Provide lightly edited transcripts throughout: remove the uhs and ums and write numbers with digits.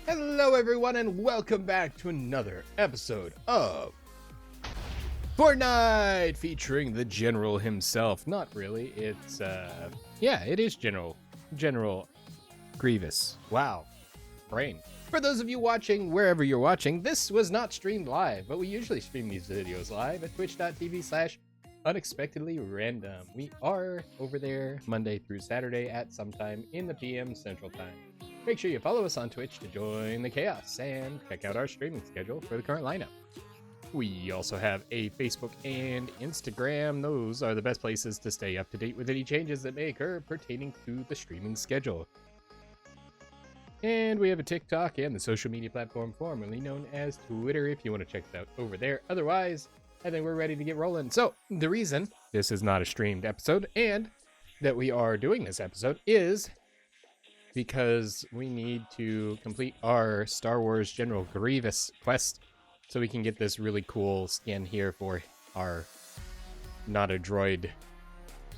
Hello everyone and welcome back to another episode of Fortnite featuring the General himself. Not really, it's it is General Grievous. Wow, brain. For those of you watching wherever you're watching, this was not streamed live, but we usually stream these videos live at twitch.tv/unexpectedlyRandom. We are over there Monday through Saturday at sometime in the PM Central Time. Make sure you follow us on Twitch to join the chaos and check out our streaming schedule for the current lineup. We also have a Facebook and Instagram. Those are the best places to stay up to date with any changes that may occur pertaining to the streaming schedule. And we have a TikTok and the social media platform formerly known as Twitter if you want to check it out over there. Otherwise, I think we're ready to get rolling. So, the reason this is not a streamed episode and that we are doing this episode is because we need to complete our Star Wars General Grievous quest so we can get this really cool skin here for our not a droid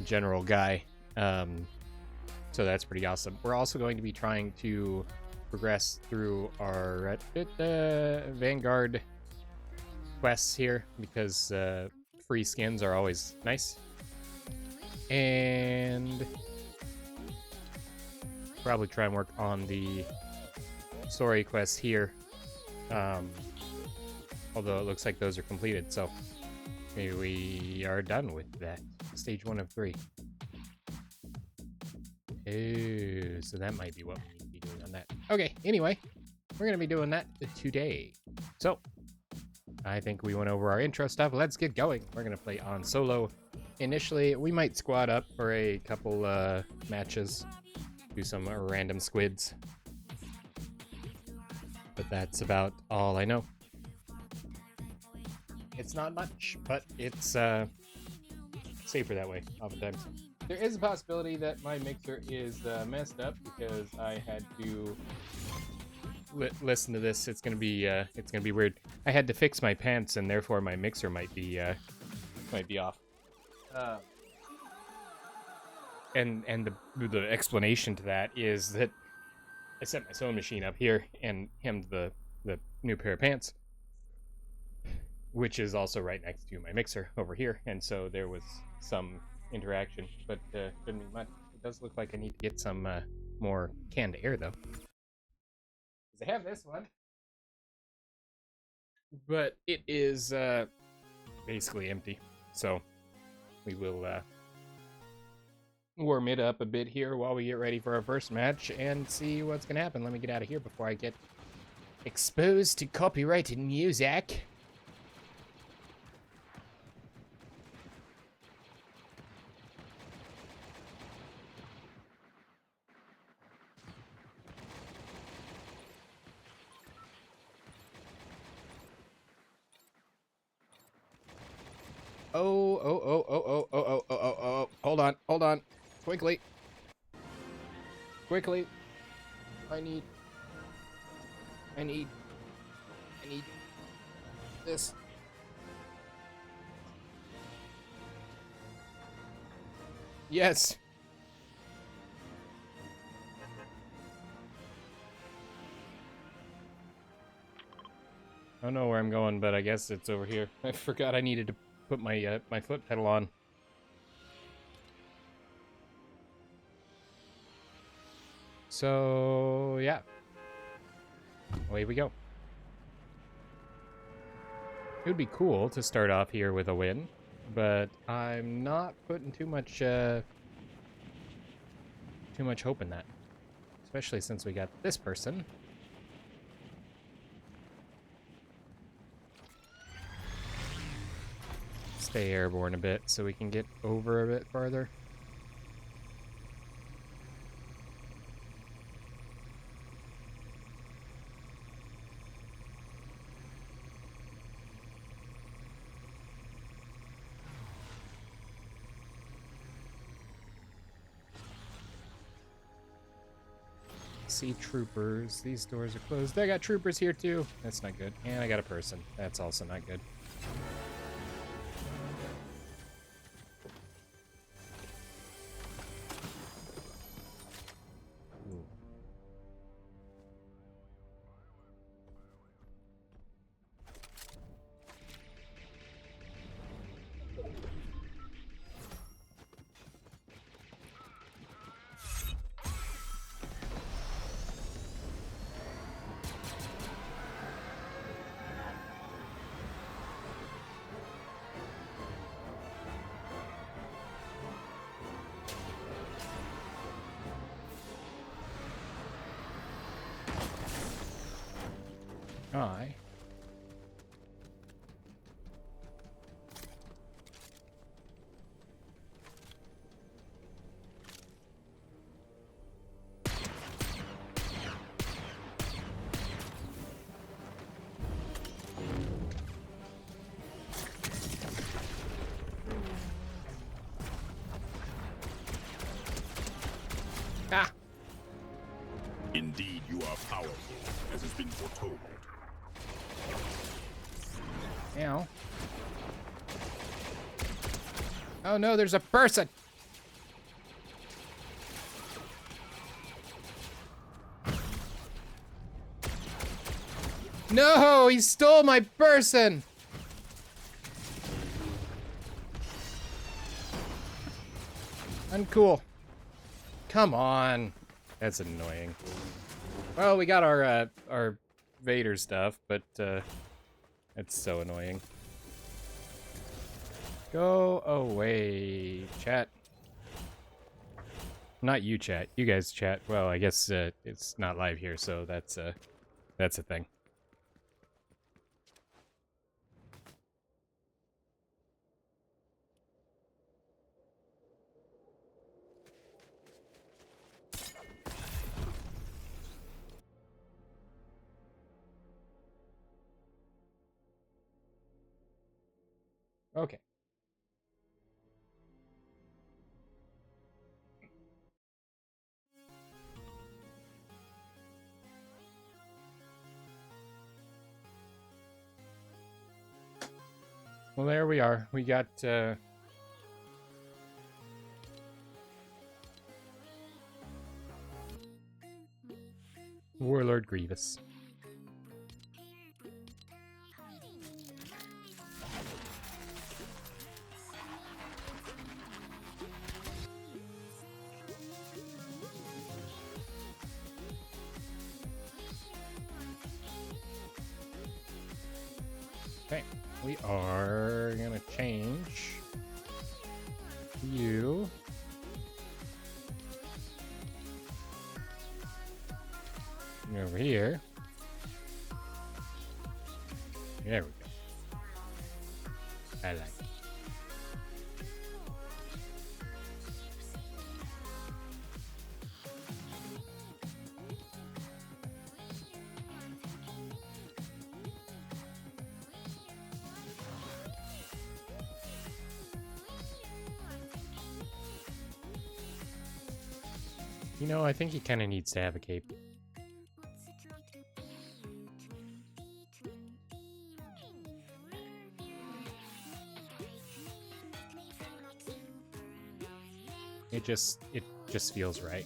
general guy. So that's pretty awesome. We're also going to be trying to progress through our Vanguard quests here because free skins are always nice. And probably try and work on the story quests here, although it looks like those are completed, so maybe we are done with that. Stage 1 of 3. Oh, so that might be what we need to be doing on that. Okay, anyway, we're gonna be doing that today. So I think we went over our intro stuff. Let's get going. We're gonna play on solo initially. We might squad up for a couple matches, do some random squids, but that's about all I know. It's not much, but it's safer that way oftentimes. There is a possibility that my mixer is messed up because I had to listen to this. It's gonna be weird. I had to fix my pants, and therefore my mixer might be off. And the explanation to that is that I set my sewing machine up here and hemmed the new pair of pants, which is also right next to my mixer over here, and so there was some interaction, but shouldn't be much. It does look like I need to get some more canned air though, because I have this one, but it is basically empty. So we will warm it up a bit here while we get ready for our first match and see what's gonna happen. Let me get out of here before I get exposed to copyrighted music. Oh. Hold on. Quickly. I need this. Yes. I don't know where I'm going, but I guess it's over here. I forgot I needed to put my my foot pedal on. So yeah, away we go. It would be cool to start off here with a win, but I'm not putting too much hope in that, especially since we got this person. Stay airborne a bit so we can get over a bit farther. See troopers. These doors are closed. I got troopers here too. That's not good. And I got a person. That's also not good. I Indeed, you are powerful, as has been foretold. Ow. Oh no, there's a person! No, he stole my person! Uncool. Come on. That's annoying. Well, we got our Vader stuff, but that's so annoying. Go away, chat. Not you, chat. You guys chat. Well, I guess it's not live here, so that's a thing. Okay. Well, there we are. We got Warlord Grievous. Okay, we are gonna change you over here. There we go. I like it. You know, I think he kind of needs to have a cape. It just feels right.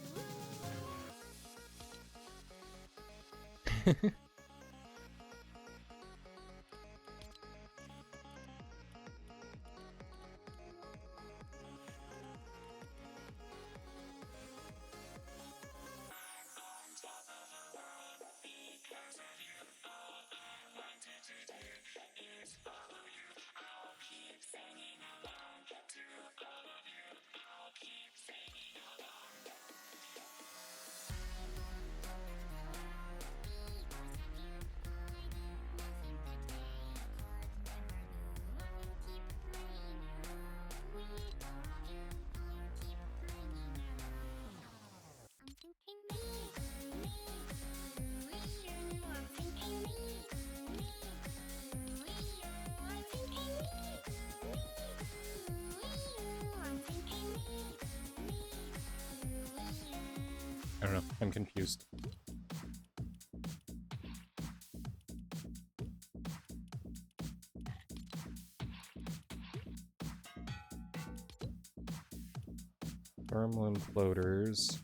I don't know. I'm confused. Thermal floaters.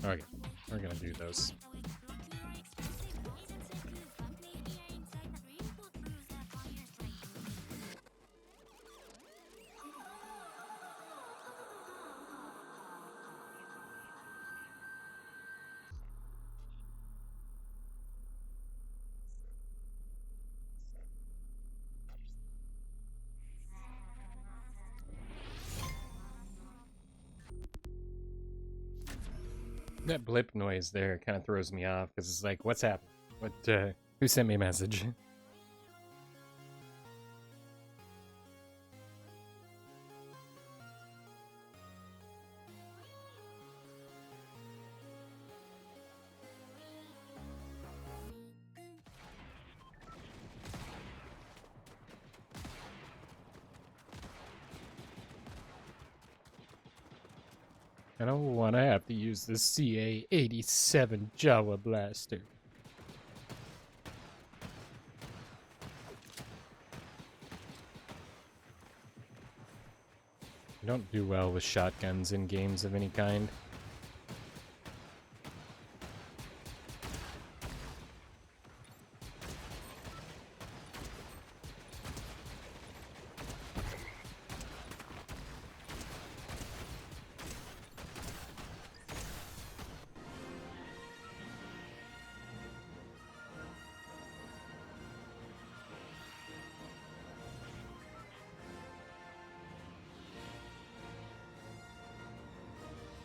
Okay, we're gonna do those. That blip noise there kind of throws me off because it's like, what's happening? What? Who sent me a message? I don't want to have to use the CA-87 Jawa Blaster. I don't do well with shotguns in games of any kind.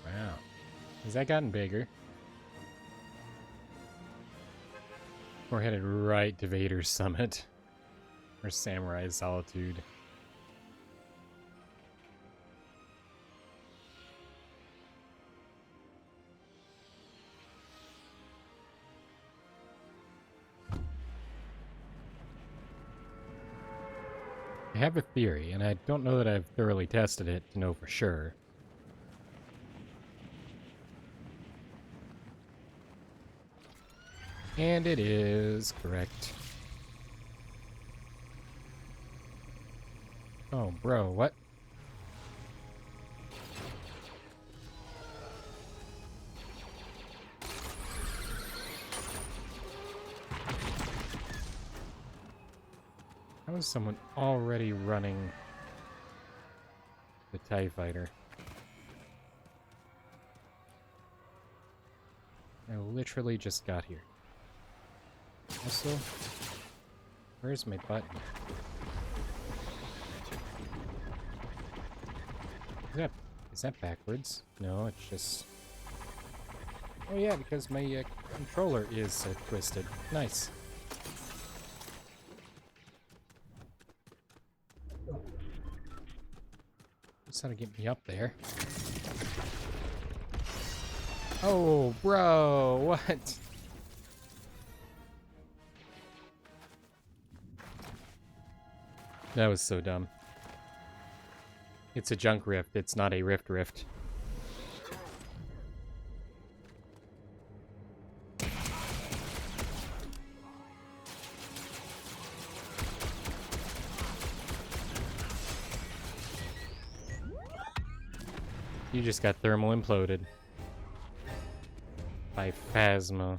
Wow. Has that gotten bigger? We're headed right to Vader's Summit. Or Samurai Solitude. I have a theory, and I don't know that I've thoroughly tested it to know for sure. And it is correct. Oh, bro, what? How is someone already running the TIE Fighter? I literally just got here. Also, where's my button? Is that backwards? No, it's just... Oh yeah, because my controller is twisted. Nice. Just how to get me up there. Oh, bro, what? That was so dumb. It's a junk rift, it's not a rift. You just got thermal imploded. By Phasma.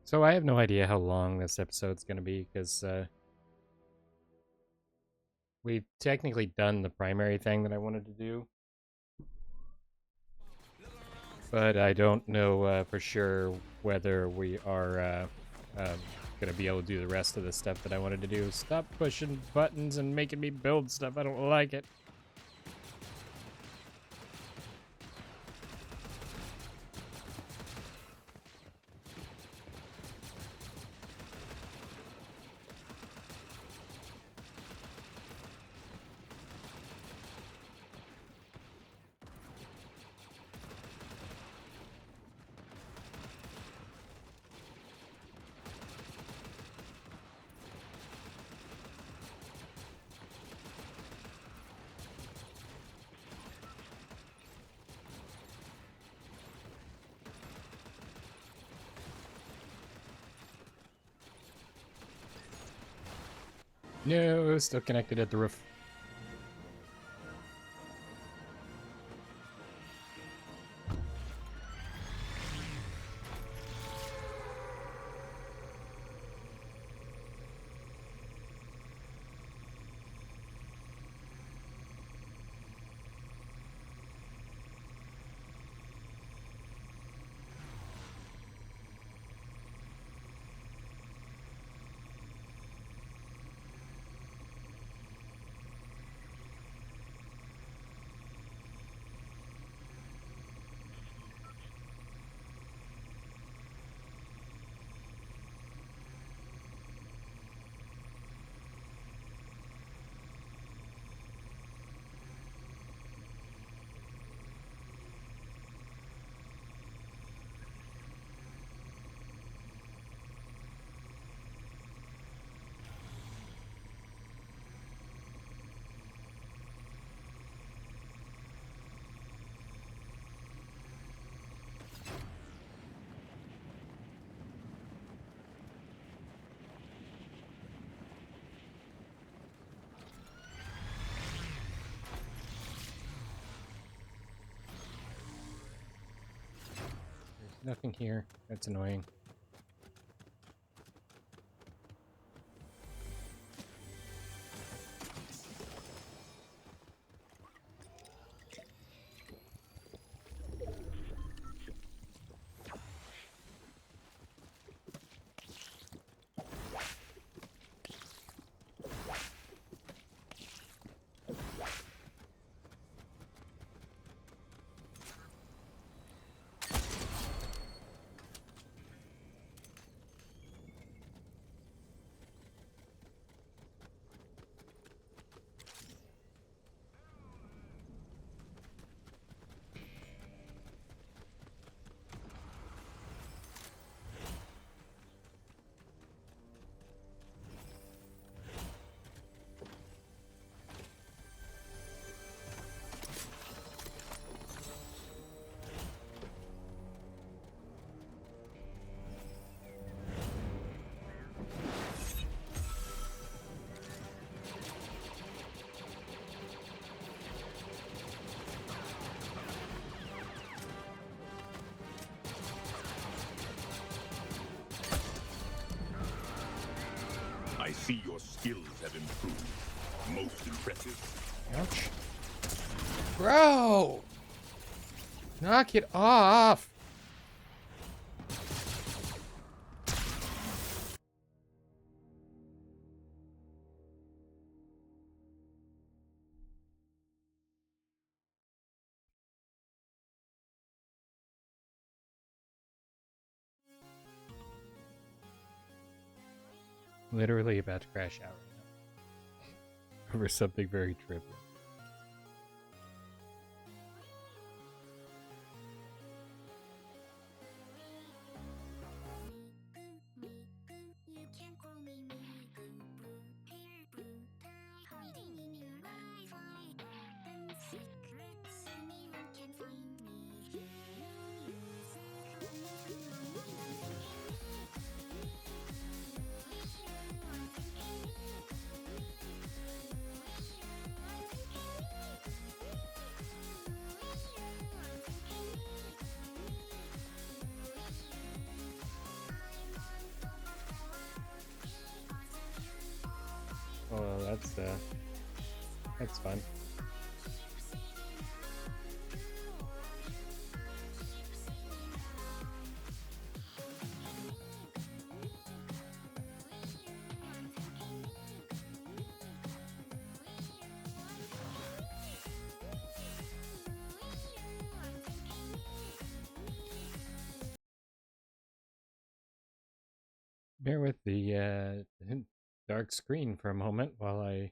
So I have no idea how long this episode's gonna be, because we've technically done the primary thing that I wanted to do. But I don't know for sure whether we are gonna be able to do the rest of the stuff that I wanted to do. Stop pushing buttons and making me build stuff. I don't like it. No, still connected at the roof. Nothing here. That's annoying. I see your skills have improved. Most impressive. Ouch. Bro! Knock it off! Literally about to crash out right now. Over something very trivial. Oh, that's fun. Bear with the dark screen for a moment while I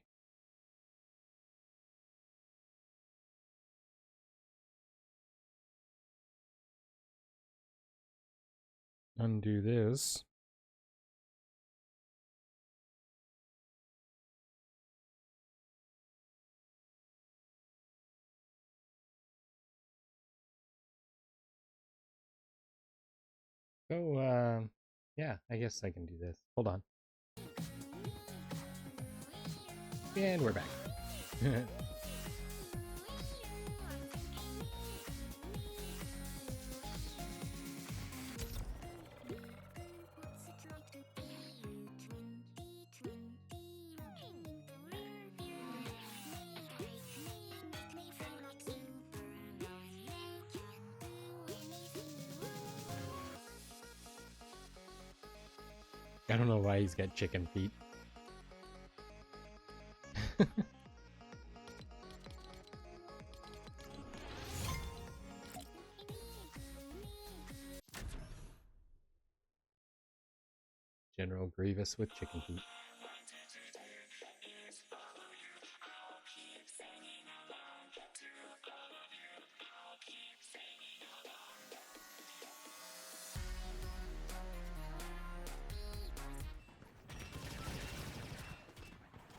undo this. So, yeah, I guess I can do this. Hold on. And we're back. I don't know why he's got chicken feet. General Grievous with chicken feet.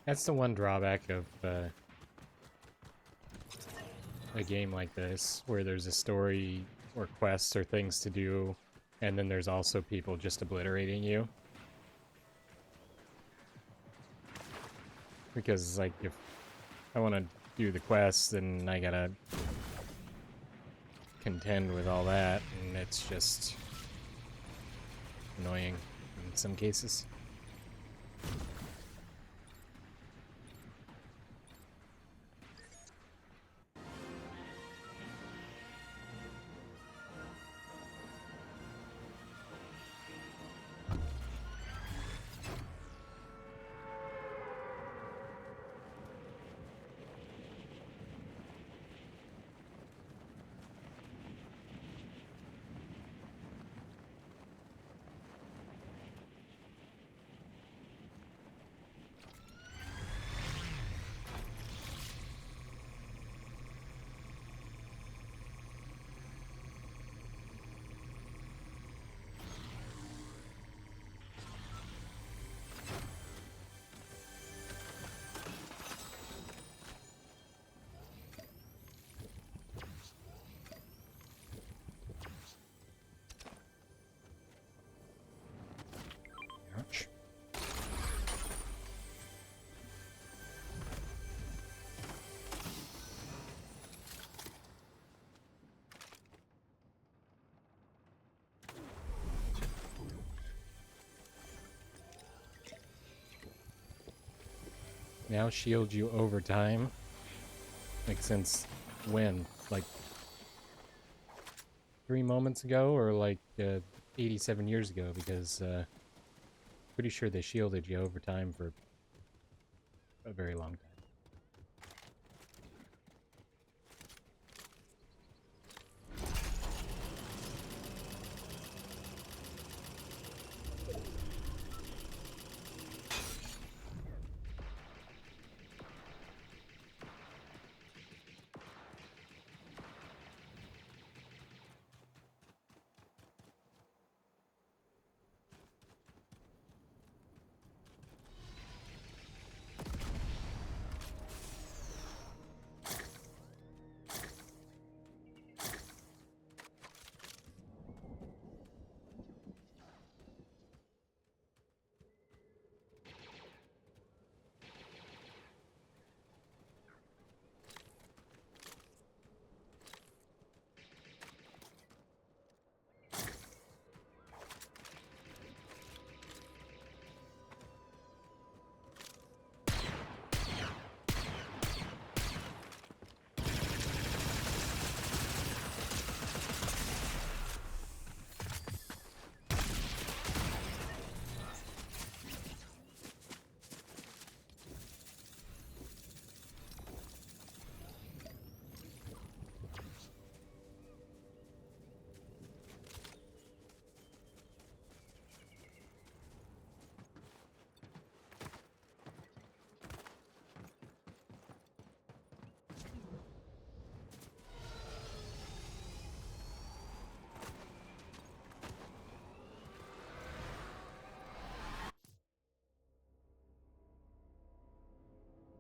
That's the one drawback of a game like this, where there's a story or quests or things to do, and then there's also people just obliterating you. Because, like, if I want to do the quests, then I gotta contend with all that, and it's just annoying in some cases. Ouch. Now shield you over time. Like since when? Like 3 moments ago or like 87 years ago? Because pretty sure they shielded you over time for a very long time.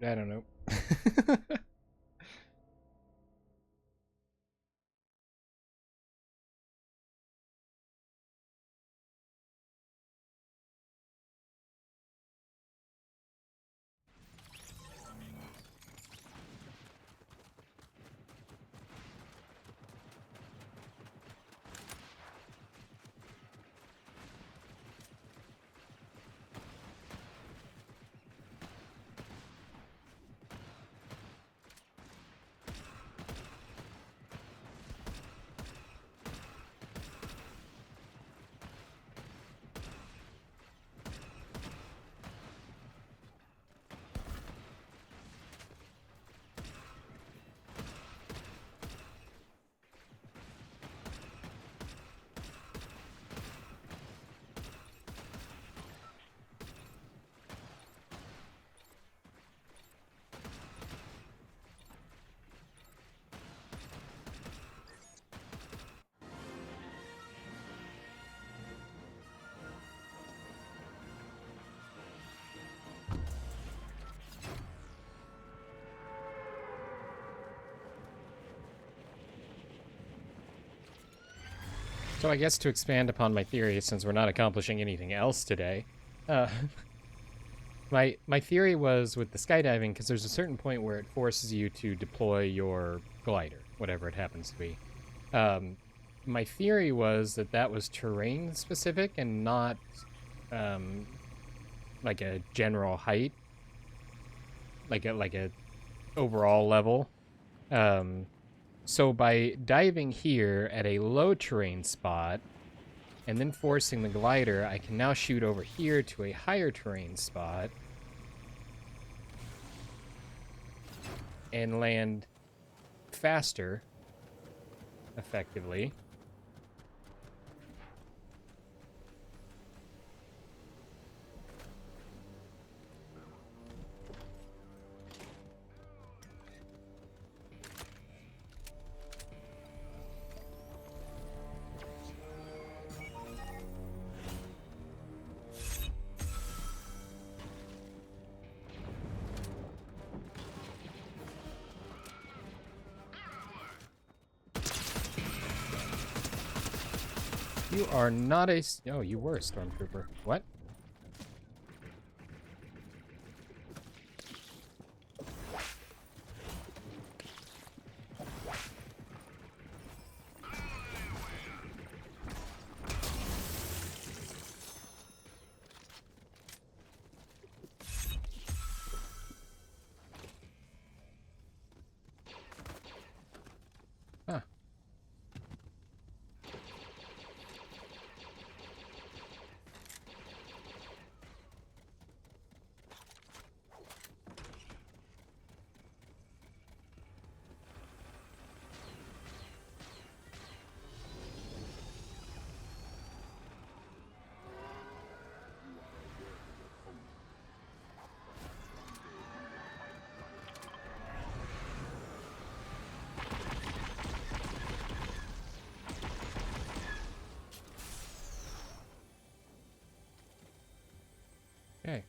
I don't know. So I guess to expand upon my theory, since we're not accomplishing anything else today, uh, my theory was with the skydiving, because there's a certain point where it forces you to deploy your glider, whatever it happens to be. my theory was that that was terrain specific and not um, like a general height, like a overall level. So by diving here at a low terrain spot and then forcing the glider, I can now shoot over here to a higher terrain spot and land faster, effectively. You are not a... Oh, you were a stormtrooper. What? Huh. Okay.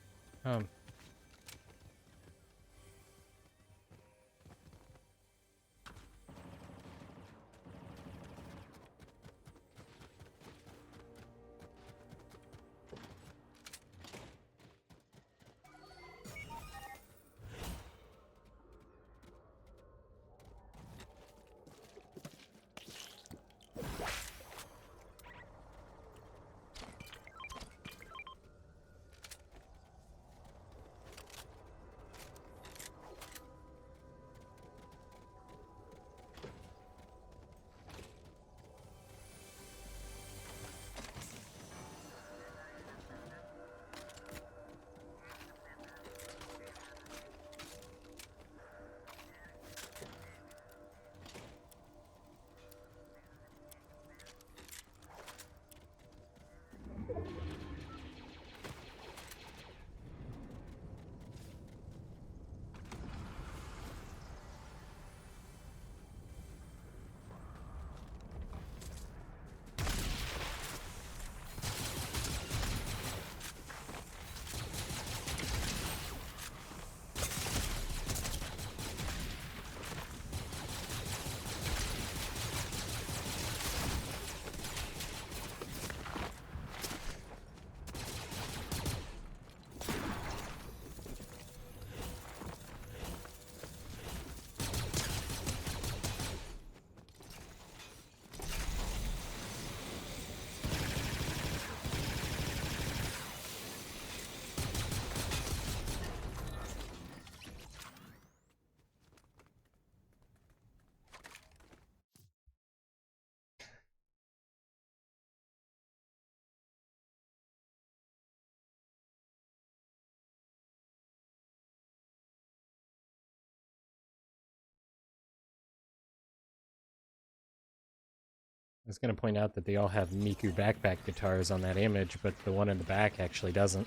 I was going to point out that they all have Miku backpack guitars on that image, but the one in the back actually doesn't.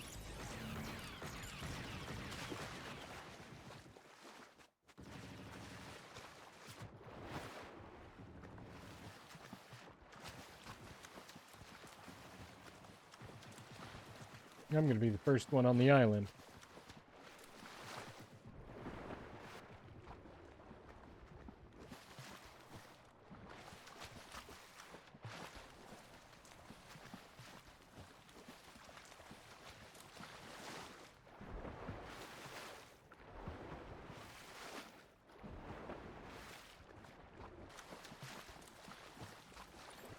I'm going to be the first one on the island.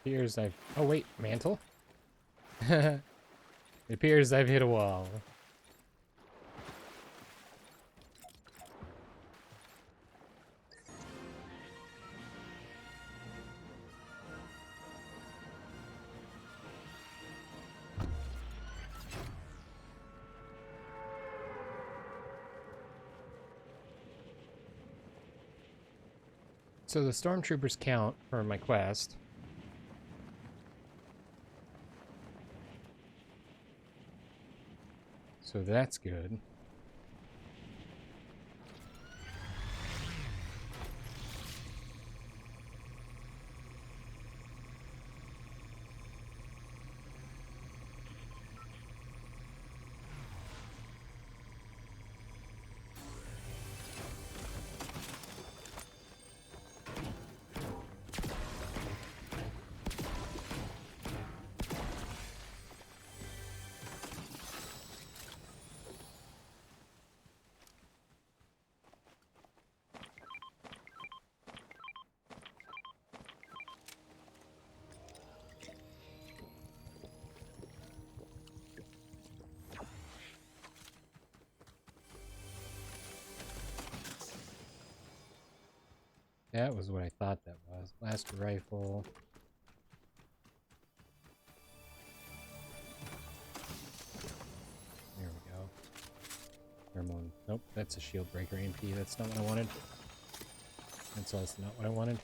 Appears I've... Oh, wait. Mantle? It appears I've hit a wall. So the stormtroopers count for my quest. So that's good. That was what I thought that was. Blaster rifle. There we go. Thermal. Nope, that's a shield breaker MP. That's not what I wanted. That's also not what I wanted.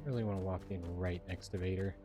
I really want to walk in right next to Vader.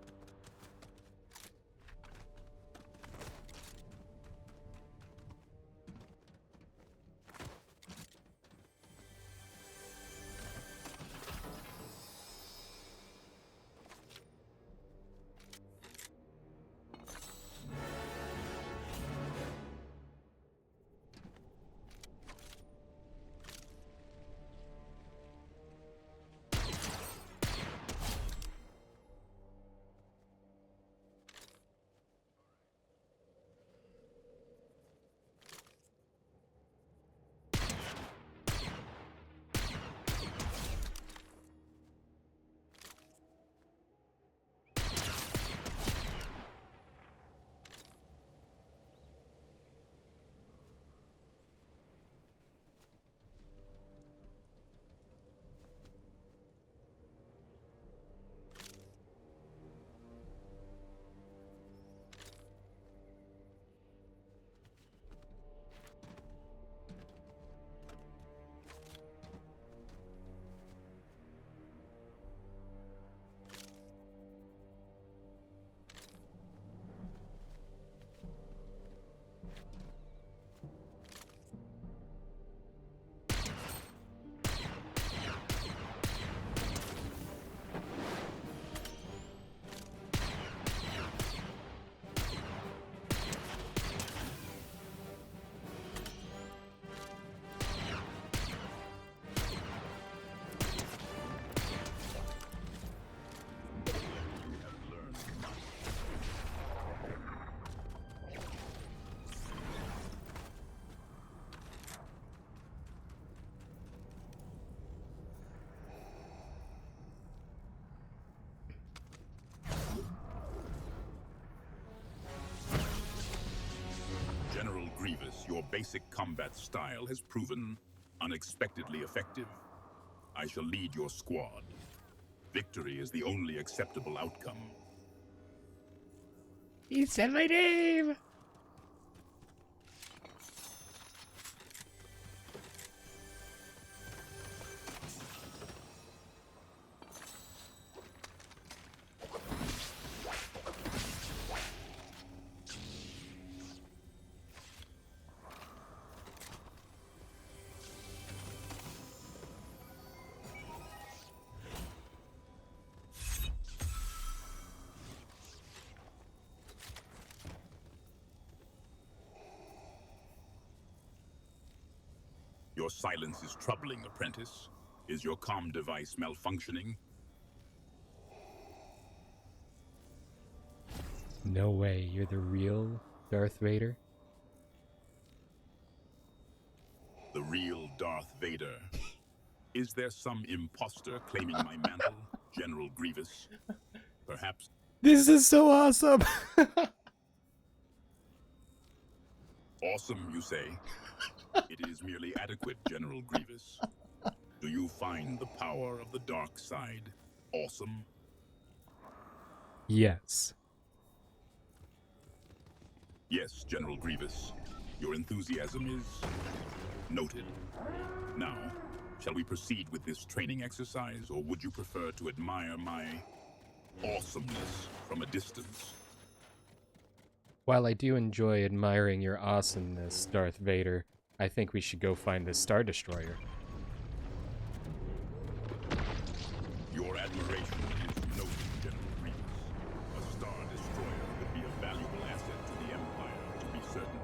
General Grievous, your basic combat style has proven unexpectedly effective. I shall lead your squad. Victory is the only acceptable outcome. He said my name! Your silence is troubling, apprentice. Is your comm device malfunctioning? No way, you're the real Darth Vader? The real Darth Vader. Is there some imposter claiming my mantle, General Grievous? Perhaps. This is so awesome! Awesome, you say? It is merely adequate, General Grievous. Do you find the power of the dark side awesome? Yes. Yes, General Grievous. Your enthusiasm is noted. Now, shall we proceed with this training exercise, or would you prefer to admire my awesomeness from a distance? While I do enjoy admiring your awesomeness, Darth Vader, I think we should go find this Star Destroyer. Your admiration is noted, General Grievous. A Star Destroyer would be a valuable asset to the Empire, to be certain.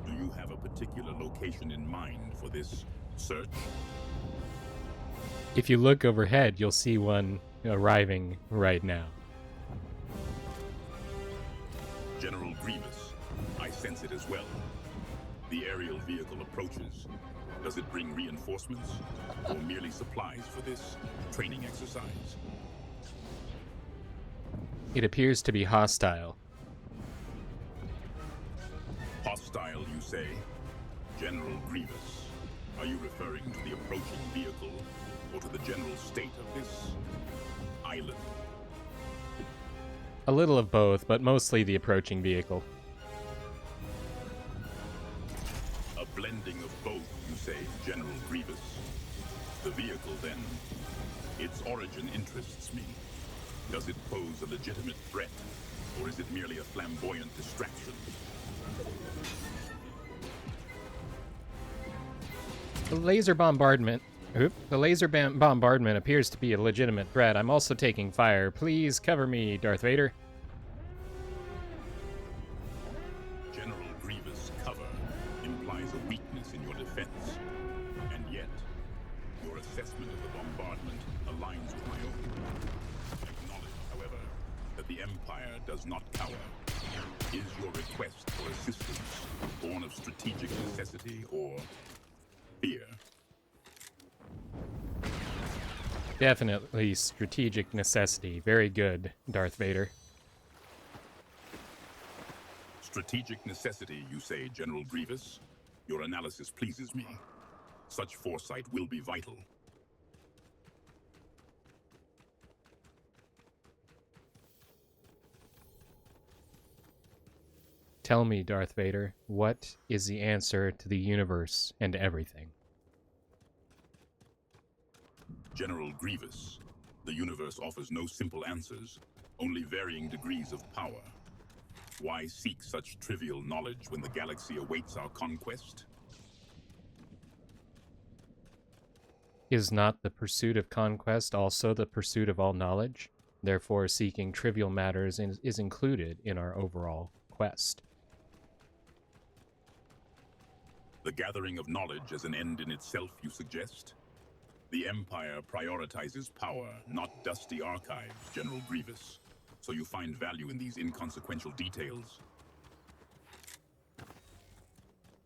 Do you have a particular location in mind for this search? If you look overhead, you'll see one arriving right now. General Grievous, I sense it as well. The aerial vehicle approaches. Does it bring reinforcements, or merely supplies for this training exercise? It appears to be hostile. Hostile, you say? General Grievous, are you referring to the approaching vehicle, or to the general state of this island? A little of both, but mostly the approaching vehicle. A blending of both, you say, General Grievous? The vehicle, then, its origin interests me. Does it pose a legitimate threat, or is it merely a flamboyant distraction? The laser bombardment. The laser bombardment appears to be a legitimate threat. I'm also taking fire. Please cover me, Darth Vader. General Grievous' cover implies a weakness in your defense, and yet your assessment of the bombardment aligns with my own. Acknowledge, however, that the Empire does not cower. Is your request for assistance born of strategic necessity or fear? Definitely strategic necessity. Very good, Darth Vader. Strategic necessity, you say, General Grievous? Your analysis pleases me. Such foresight will be vital. Tell me, Darth Vader, what is the answer to the universe and everything? General Grievous, the universe offers no simple answers, only varying degrees of power. Why seek such trivial knowledge when the galaxy awaits our conquest? Is not the pursuit of conquest also the pursuit of all knowledge? Therefore, seeking trivial matters is included in our overall quest. The gathering of knowledge as an end in itself, you suggest? The Empire prioritizes power, not dusty archives, General Grievous. So you find value in these inconsequential details?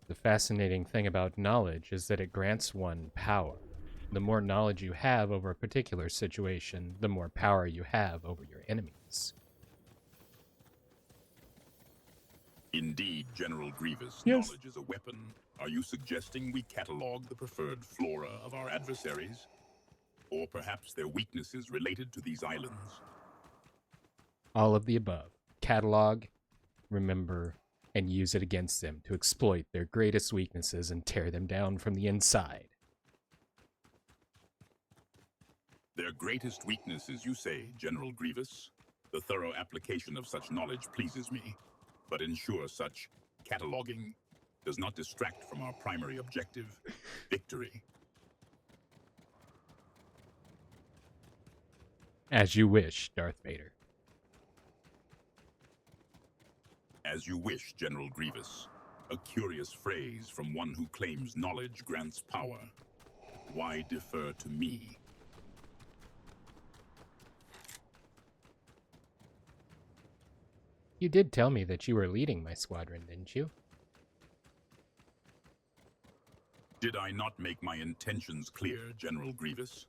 The fascinating thing about knowledge is that it grants one power. The more knowledge you have over a particular situation, the more power you have over your enemies. Indeed, General Grievous, Yes. knowledge is a weapon. Are you suggesting we catalog the preferred flora of our adversaries? Or perhaps their weaknesses related to these islands? All of the above. Catalog, remember, and use it against them to exploit their greatest weaknesses and tear them down from the inside. Their greatest weaknesses, you say, General Grievous? The thorough application of such knowledge pleases me, but ensure such cataloging does not distract from our primary objective, victory. As you wish, Darth Vader. As you wish, General Grievous. A curious phrase from one who claims knowledge grants power. Why defer to me? You did tell me that you were leading my squadron, didn't you? Did I not make my intentions clear, General Grievous?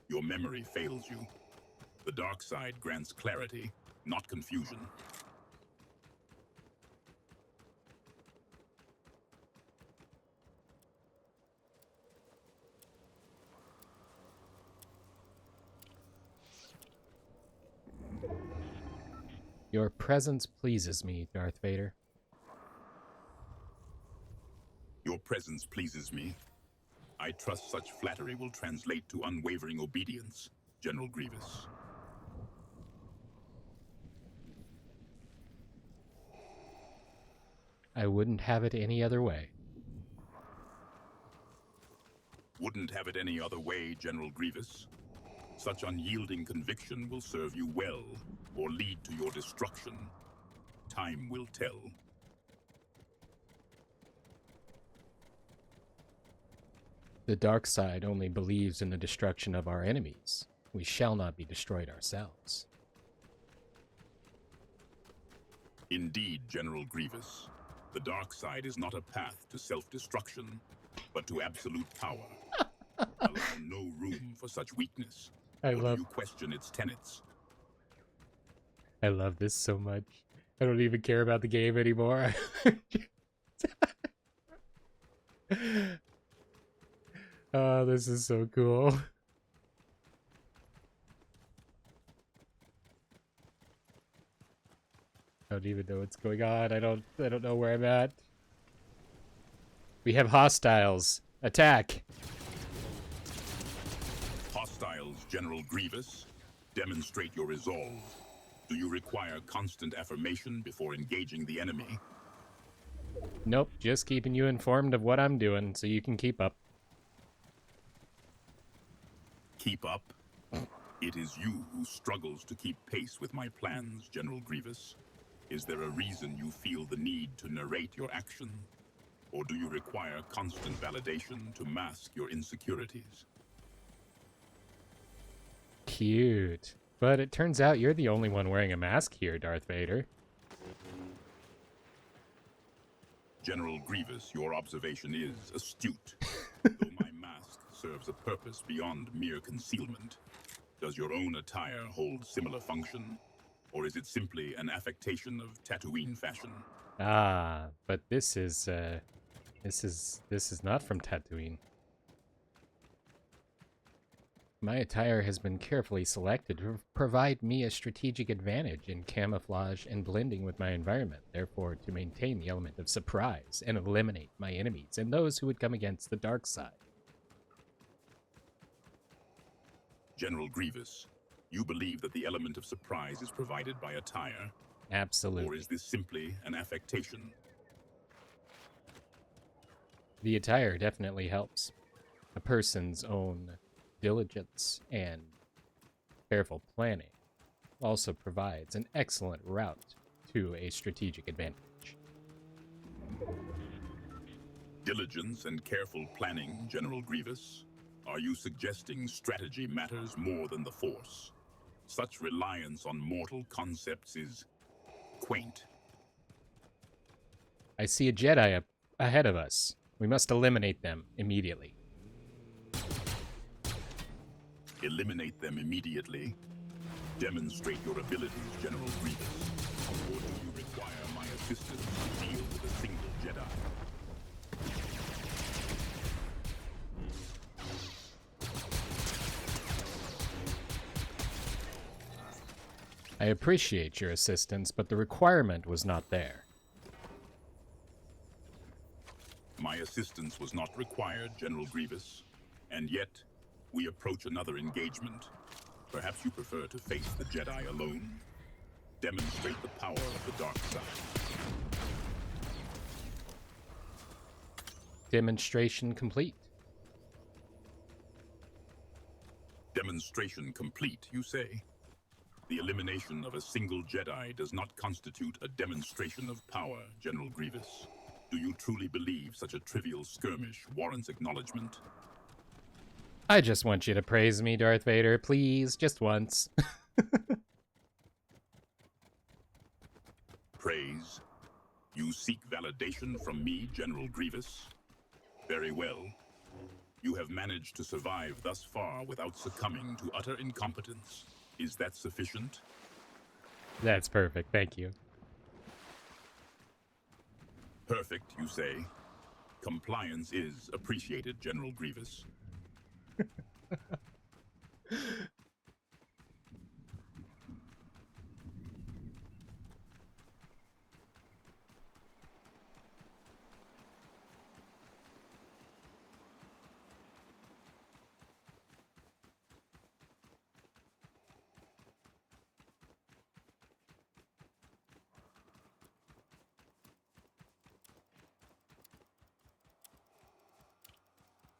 Your memory fails you. The dark side grants clarity, not confusion. Your presence pleases me, Darth Vader. Your presence pleases me. I trust such flattery will translate to unwavering obedience, General Grievous. I wouldn't have it any other way. Wouldn't have it any other way, General Grievous. Such unyielding conviction will serve you well, or lead to your destruction. Time will tell. The dark side only believes in the destruction of our enemies. We shall not be destroyed ourselves. Indeed, General Grievous. The dark side is not a path to self-destruction, but to absolute power. Allow no room for such weakness. I Or do you question its tenets? love this so much. I don't even care about the game anymore. Oh, this is so cool. I don't even know what's going on. I don't know where I'm at. We have hostiles. Attack. Hostiles, General Grievous. Demonstrate your resolve. Do you require constant affirmation before engaging the enemy? Nope, just keeping you informed of what I'm doing so you can keep up. Keep up? It is you who struggles to keep pace with my plans, General Grievous. Is there a reason you feel the need to narrate your action? Or do you require constant validation to mask your insecurities? Cute. But it turns out you're the only one wearing a mask here, Darth Vader. General Grievous, your observation is astute. Though my mask serves a purpose beyond mere concealment, does your own attire hold similar function? Or is it simply an affectation of Tatooine fashion? Ah, but this is not from Tatooine. My attire has been carefully selected to provide me a strategic advantage in camouflage and blending with my environment, therefore to maintain the element of surprise and eliminate my enemies and those who would come against the dark side. General Grievous, you believe that the element of surprise is provided by attire? Absolutely. Or is this simply an affectation? The attire definitely helps. A person's own diligence and careful planning also provides an excellent route to a strategic advantage. Diligence and careful planning, General Grievous? Are you suggesting strategy matters more than the Force? Such reliance on mortal concepts is quaint. I see a Jedi up ahead of us. We must eliminate them immediately. Eliminate them immediately. Demonstrate your abilities, General Grievous. Or do you require my assistance to deal with a single Jedi? I appreciate your assistance, but the requirement was not there. My assistance was not required, General Grievous. And yet, we approach another engagement. Perhaps you prefer to face the Jedi alone? Demonstrate the power of the dark side. Demonstration complete. Demonstration complete, you say? The elimination of a single Jedi does not constitute a demonstration of power, General Grievous. Do you truly believe such a trivial skirmish warrants acknowledgement? I just want you to praise me, Darth Vader, please, just once. Praise? You seek validation from me, General Grievous? Very well. You have managed to survive thus far without succumbing to utter incompetence. Is that sufficient? That's perfect, thank you. Perfect, you say? Compliance is appreciated, General Grievous.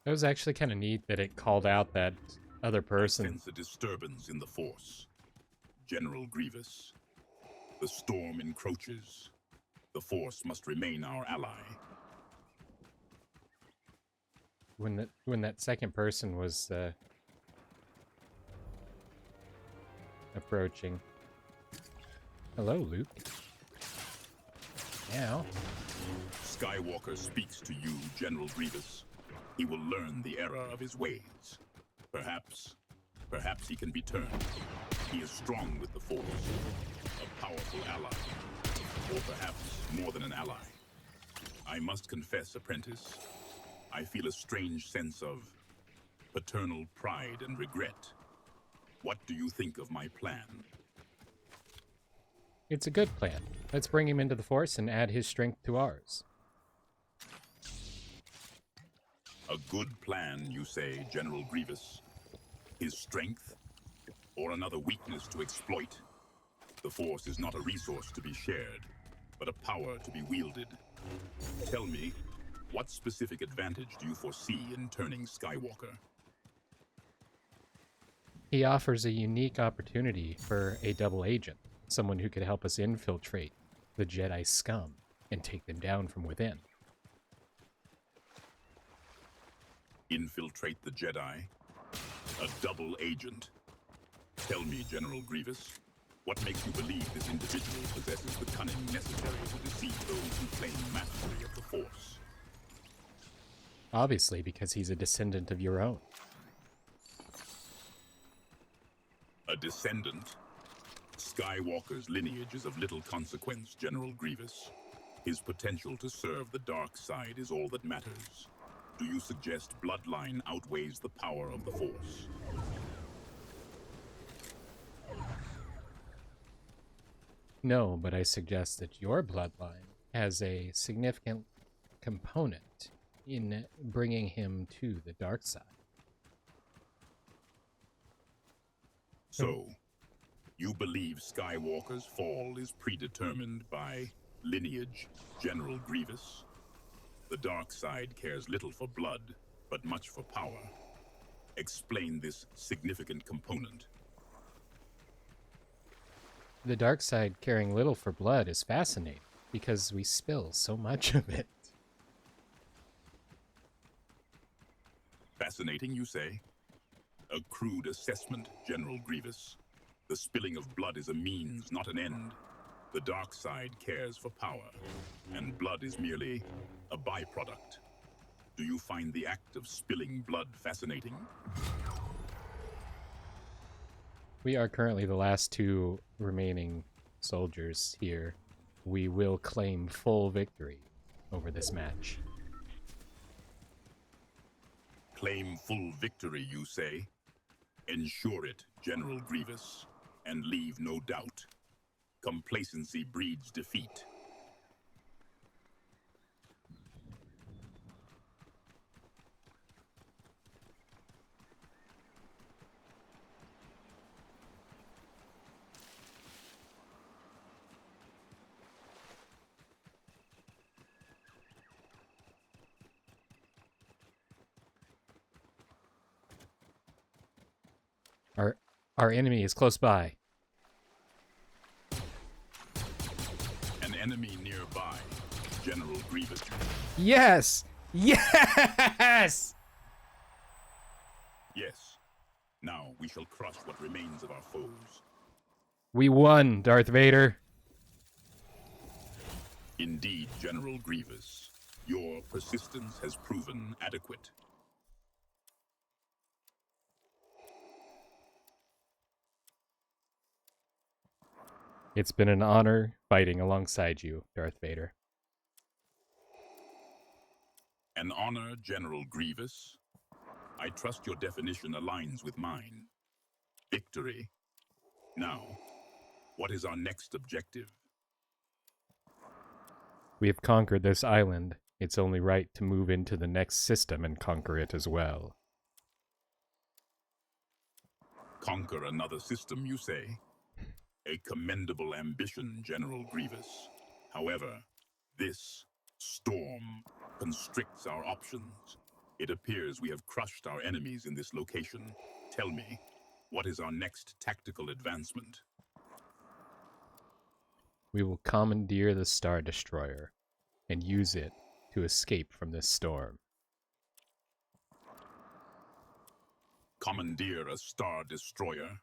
It was actually kind of neat that it called out that other I person. sense a disturbance in the Force. General Grievous. The storm encroaches. The Force must remain our ally. When that second person was approaching. Hello, Luke. Now. Skywalker speaks to you, General Grievous. He will learn the error of his ways. Perhaps he can be turned. He is strong with the Force, a powerful ally, or perhaps more than an ally. I must confess, apprentice, I feel a strange sense of paternal pride and regret. What do you think of my plan? It's a good plan. Let's bring him into the Force and add his strength to ours. A good plan, you say, General Grievous. His strength? Or another weakness to exploit? The Force is not a resource to be shared, but a power to be wielded. Tell me, what specific advantage do you foresee in turning Skywalker? He offers a unique opportunity for a double agent, someone who could help us infiltrate the Jedi scum and take them down from within. Infiltrate the Jedi? A double agent? Tell me, General Grievous, what makes you believe this individual possesses the cunning necessary to deceive those who claim mastery of the Force? Obviously, because he's a descendant of your own. A descendant? Skywalker's lineage is of little consequence, General Grievous. His potential to serve the dark side is all that matters. Do you suggest bloodline outweighs the power of the Force? No, but I suggest that your bloodline has a significant component in bringing him to the dark side. So, you believe Skywalker's fall is predetermined by lineage, General Grievous? The dark side cares little for blood, but much for power. Explain this significant component. The dark side caring little for blood is fascinating, because we spill so much of it. Fascinating, you say? A crude assessment, General Grievous. The spilling of blood is a means, not an end. The dark side cares for power, and blood is merely a byproduct. Do you find the act of spilling blood fascinating? We are currently the last two remaining soldiers here. We will claim full victory over this match. Claim full victory, you say? Ensure it, General Grievous, and leave no doubt. Complacency breeds defeat. Our enemy is close by. An enemy nearby, General Grievous. Yes! Yes! Yes. Now we shall crush what remains of our foes. We won, Darth Vader. Indeed, General Grievous. Your persistence has proven adequate. It's been an honor fighting alongside you, Darth Vader. An honor, General Grievous? I trust your definition aligns with mine. Victory. Now, what is our next objective? We have conquered this island. It's only right to move into the next system and conquer it as well. Conquer another system, you say? A commendable ambition, General Grievous. However, this storm constricts our options. It appears we have crushed our enemies in this location. Tell me, what is our next tactical advancement? We will commandeer the Star Destroyer and use it to escape from this storm. Commandeer a Star Destroyer?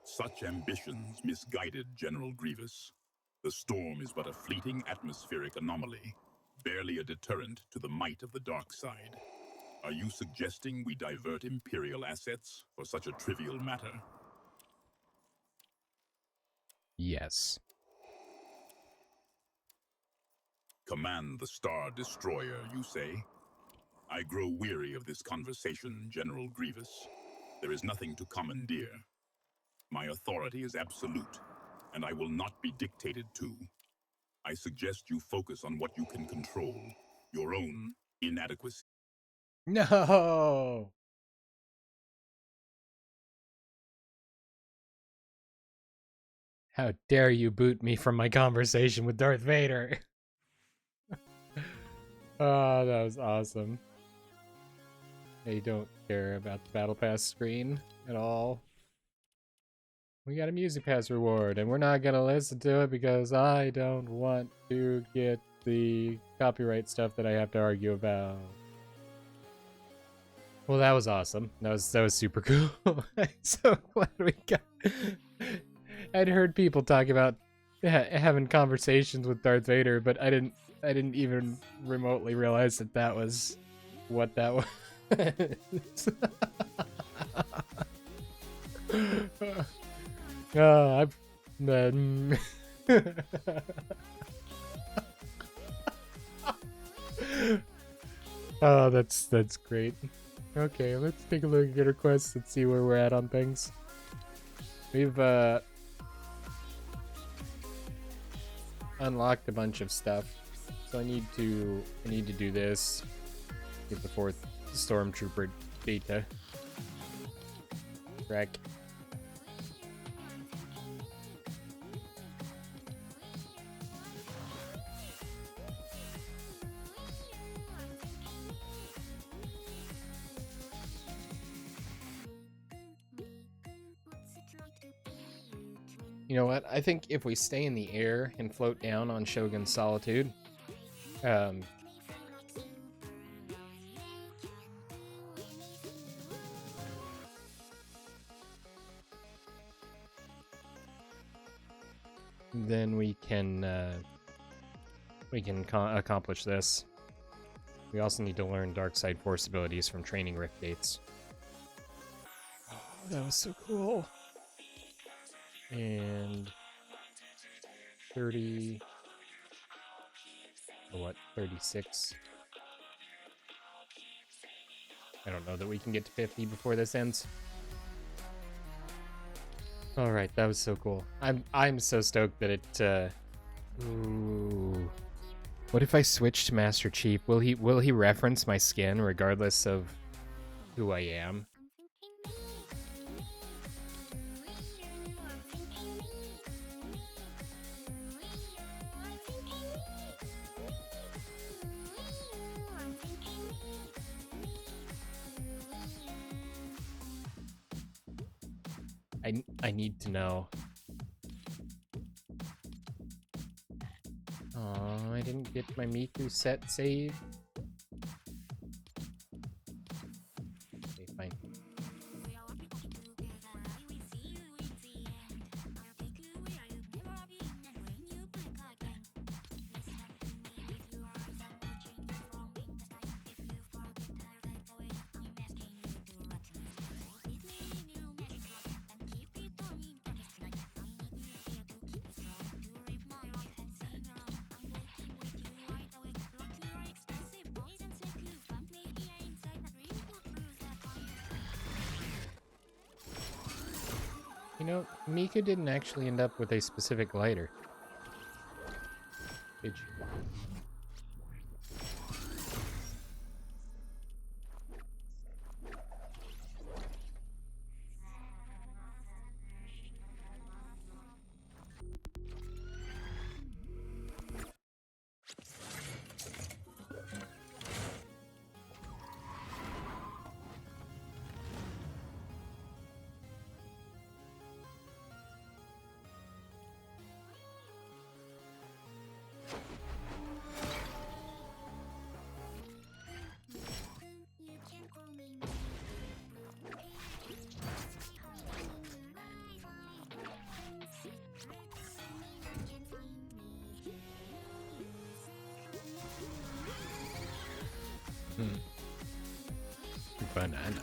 Such ambitions misguided, General Grievous. The storm is but a fleeting atmospheric anomaly, barely a deterrent to the might of the dark side. Are you suggesting we divert Imperial assets for such a trivial matter? Yes. Command the Star Destroyer, you say? I grow weary of this conversation, General Grievous. There is nothing to commandeer. My authority is absolute, and I will not be dictated to. I suggest you focus on what you can control, your own inadequacy. No! How dare you boot me from my conversation with Darth Vader? Oh, that was awesome. They don't care about the Battle Pass screen at all. We got a Music Pass reward, and we're not gonna listen to it because I don't want to get the copyright stuff that I have to argue about. Well, that was awesome. That was super cool. I'm so glad we got. I'd heard people talk about having conversations with Darth Vader, but I didn't even remotely realize that that was what that was. I've oh, that's great. Okay, let's take a look at requests and see where we're at on things. We've unlocked a bunch of stuff, so I need to do this. Get the 4th Stormtrooper data. Wreck. You know what? I think if we stay in the air and float down on Shogun's Solitude, then we can accomplish this. We also need to learn Dark Side Force abilities from training Rift Gates. Oh, that was so cool. And 30, or what, 36. I don't know that we can get to 50 before this ends. All right, that was so cool. I'm so stoked that it. Ooh. What if I switch to Master Chief? Will he reference my skin regardless of who I am? I need to know. Oh, I didn't get my Miku set save. Okay, fine. know, Mika didn't actually end up with a specific glider. Did she? Banana.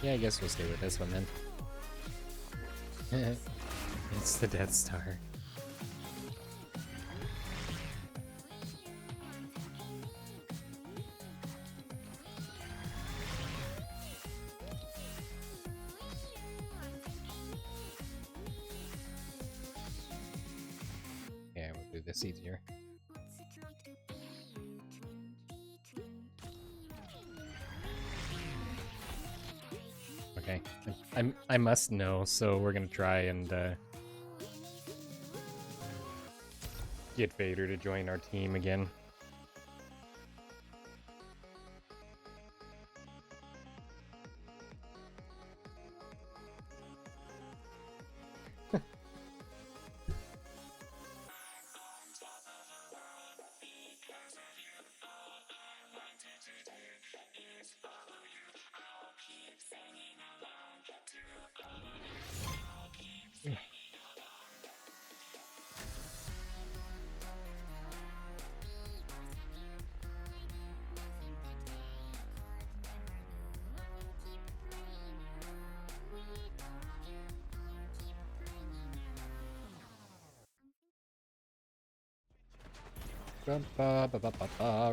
Yeah, I guess we'll stay with this one then. It's the Death Star. Yeah, we'll do this easier. Okay, I must know, so we're gonna try and get Vader to join our team again.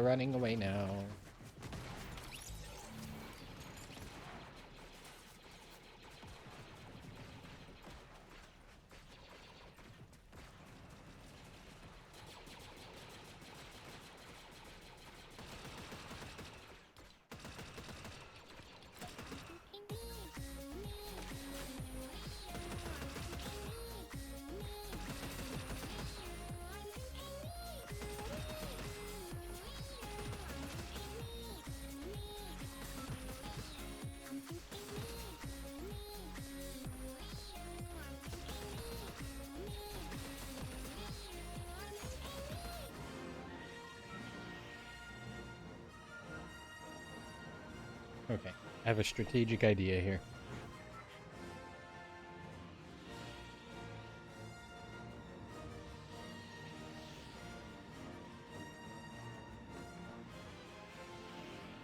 Running away now. Okay, I have a strategic idea here.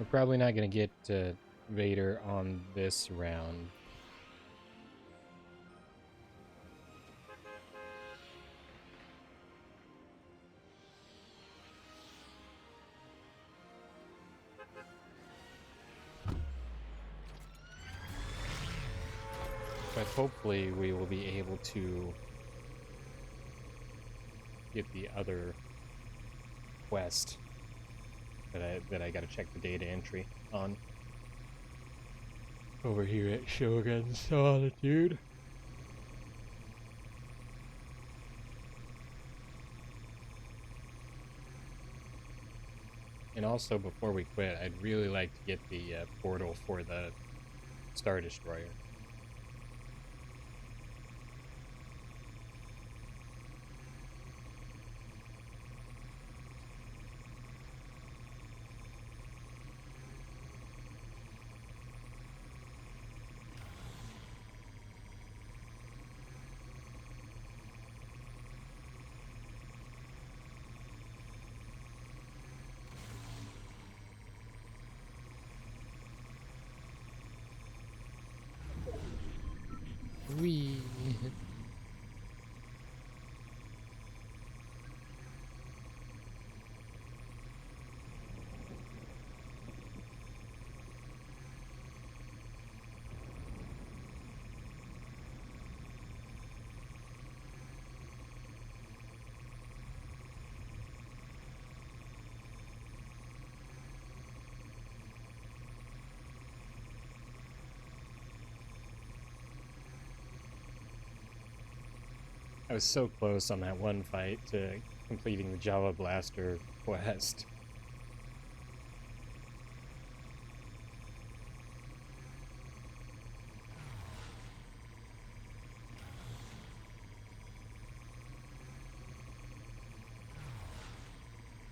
We're probably not going to get Vader on this round. But hopefully we will be able to get the other quest that I gotta check the data entry on. Over here at Shogun Solitude. And also, before we quit, I'd really like to get the portal for the Star Destroyer. Wee. I was so close on that one fight to completing the Java Blaster quest.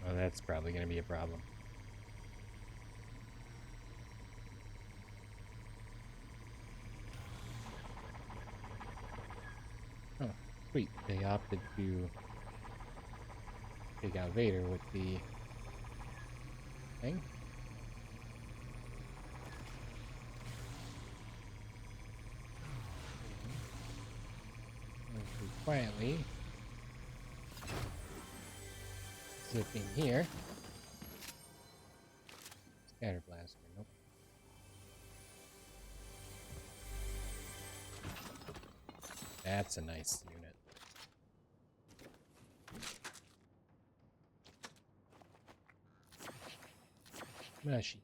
Oh, that's probably going to be a problem. Oh, sweet. They opted to take out Vader with the thing. Quietly zip in here. Scatter blaster, nope. That's a nice unit. Mushy.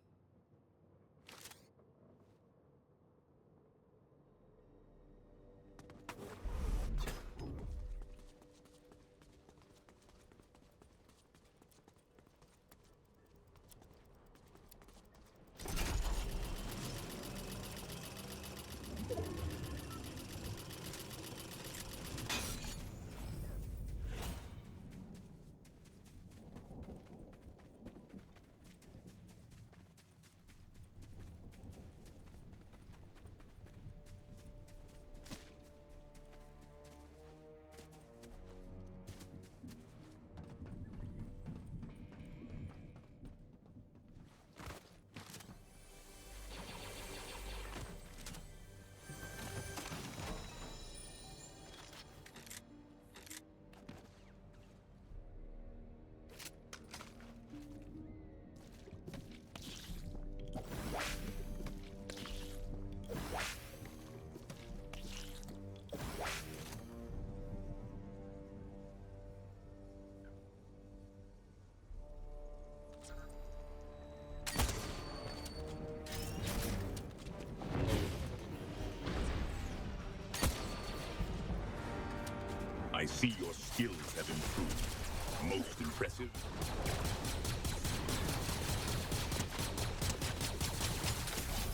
I see your skills have improved. Most impressive.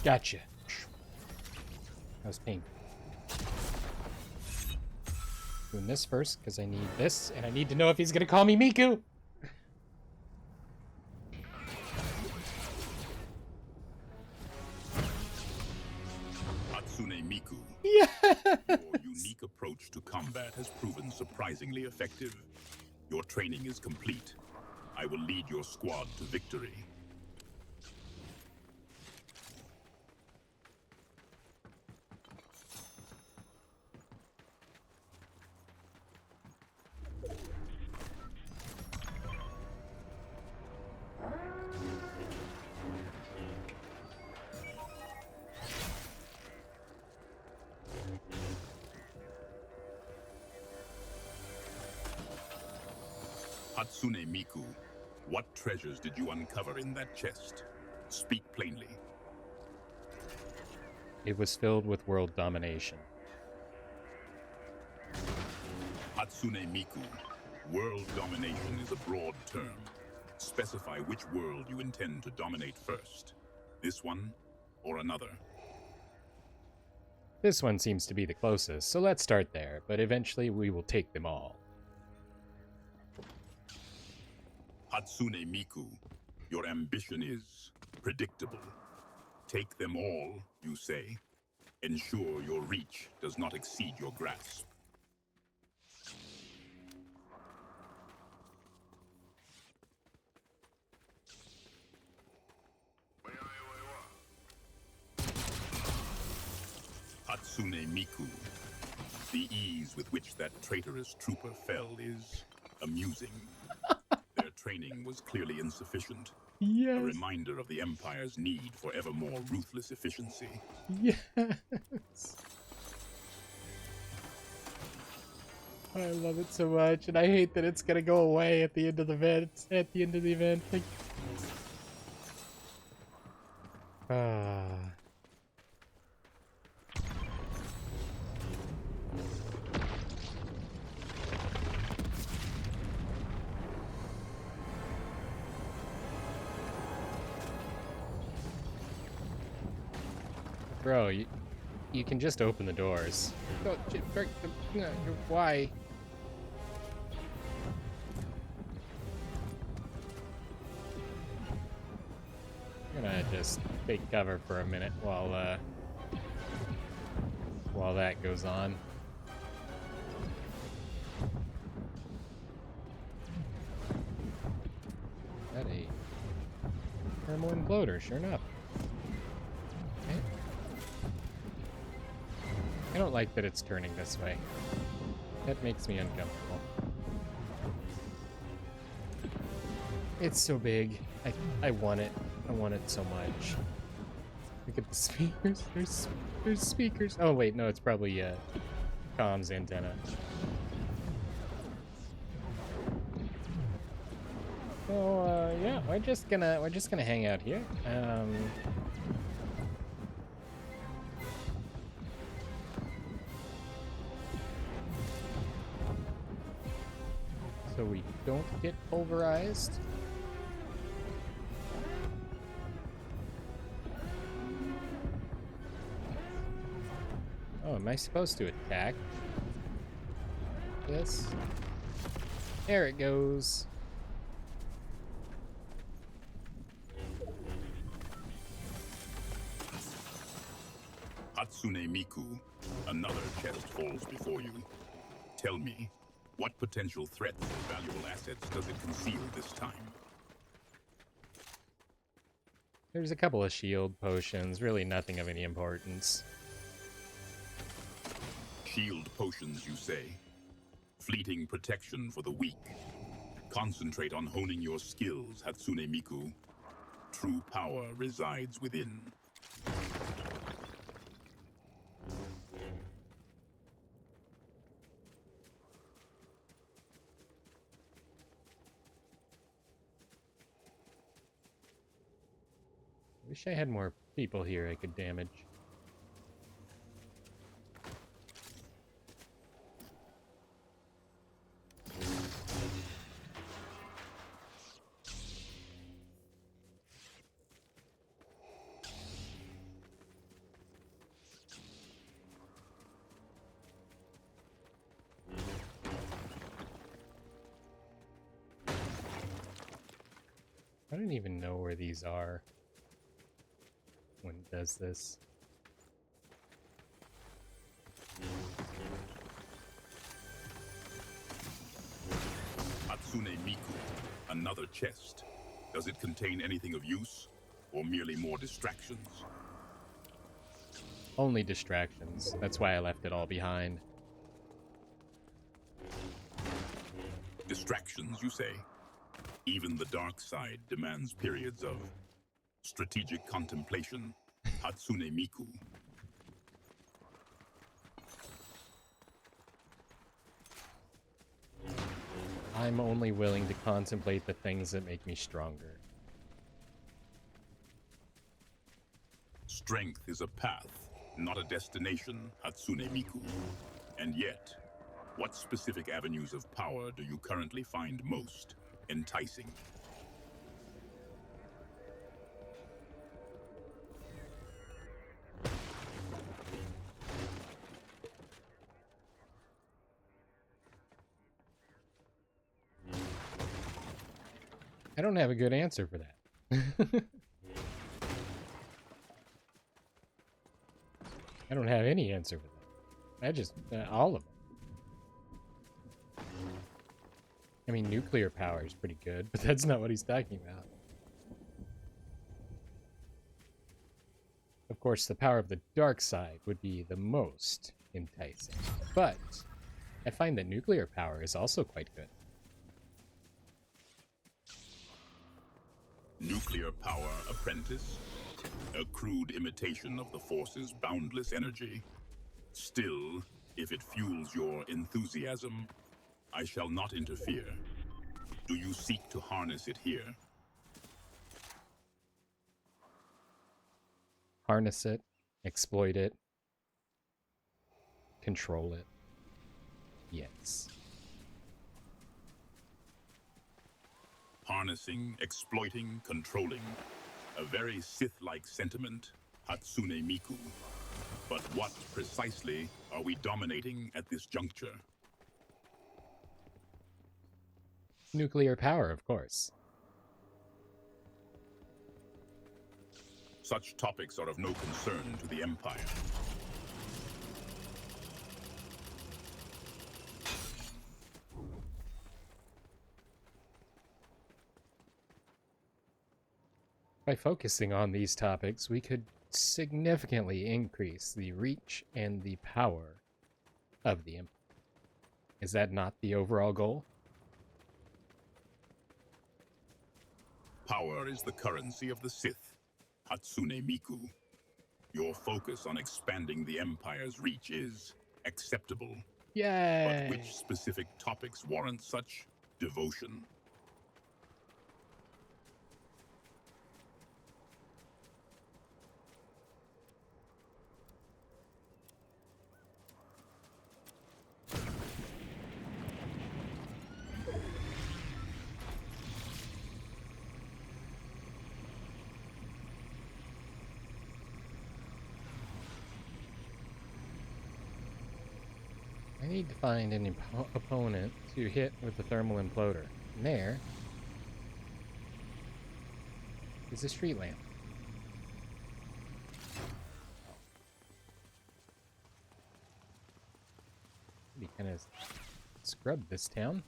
Gotcha. That was painful. Doing this first, because I need this, and I need to know if he's going to call me Miku! Hatsune Miku. Yeah! Your unique approach to combat has proven surprisingly effective. Your training is complete. I will lead your squad to victory. Hatsune Miku, what treasures did you uncover in that chest? Speak plainly. It was filled with world domination. Hatsune Miku, world domination is a broad term. Specify which world you intend to dominate first. This one or another? This one seems to be the closest, so let's start there, but eventually we will take them all. Hatsune Miku, your ambition is predictable. Take them all, you say. Ensure your reach does not exceed your grasp. Hatsune Miku, The ease with which that traitorous trooper fell is amusing. Their training was clearly insufficient. A Yes. reminder of the Empire's need for ever more ruthless efficiency. Yes. I love it so much, and I hate that it's gonna go away at the end of the event. Like... Bro, you can just open the doors. Go, why? I'm gonna just take cover for a minute while that goes on. That a thermal imploder, sure enough. Okay. I don't like that it's turning this way. That makes me uncomfortable. It's so big. I want it. I want it so much. Look at the speakers. There's speakers. Oh wait, no, it's probably comms antenna. So yeah, we're just gonna hang out here. So we don't get pulverized. Oh, am I supposed to attack this? There it goes. Hatsune Miku, another chest falls before you. Tell me, what potential threats or valuable assets does it conceal this time? There's a couple of shield potions, really nothing of any importance. Shield potions, you say? Fleeting protection for the weak. Concentrate on honing your skills, Hatsune Miku. True power resides within. Wish I had more people here I could damage. I don't even know where these are when it does this. Hatsune Miku, another chest. Does it contain anything of use, or merely more distractions? Only distractions. That's why I left it all behind. Distractions, you say? Even the dark side demands periods of strategic contemplation. Hatsune Miku. I'm only willing to contemplate the things that make me stronger. Strength is a path, not a destination, Hatsune Miku. And yet, what specific avenues of power do you currently find most enticing? I don't have a good answer for that. I don't have any answer for that. I just, all of them. I mean, nuclear power is pretty good, but that's not what he's talking about. Of course, the power of the dark side would be the most enticing. But I find that nuclear power is also quite good. Nuclear power apprentice? A crude imitation of the Force's boundless energy. Still, if it fuels your enthusiasm, I shall not interfere. Do you seek to harness it here? Harness it, exploit it, control it. Yes. Harnessing, exploiting, controlling. A very Sith-like sentiment, Hatsune Miku. But what, precisely, are we dominating at this juncture? Nuclear power, of course. Such topics are of no concern to the Empire. By focusing on these topics, we could significantly increase the reach and the power of the Empire. Is that not the overall goal? Power is the currency of the Sith, Hatsune Miku. Your focus on expanding the Empire's reach is acceptable. Yay! But which specific topics warrant such devotion? I need to find an opponent to hit with the thermal imploder. And there is a street lamp. Maybe kind of scrub this town.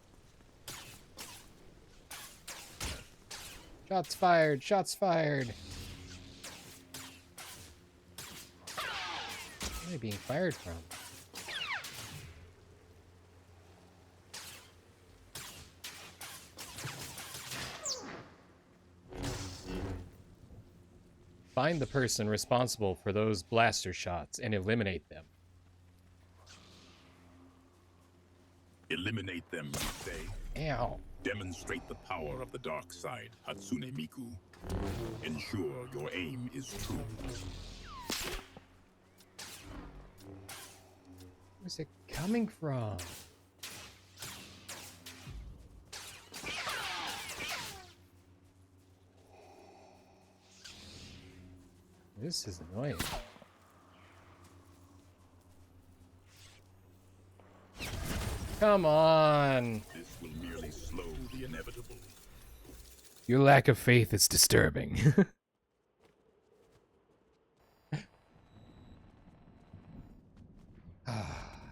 Shots fired! Shots fired! Where are they being fired from? Find the person responsible for those blaster shots and eliminate them. Eliminate them, you say? Ow. Demonstrate the power of the dark side, Hatsune Miku. Ensure your aim is true. Where's it coming from? This is annoying. Come on! This will merely slow the inevitable. Your lack of faith is disturbing.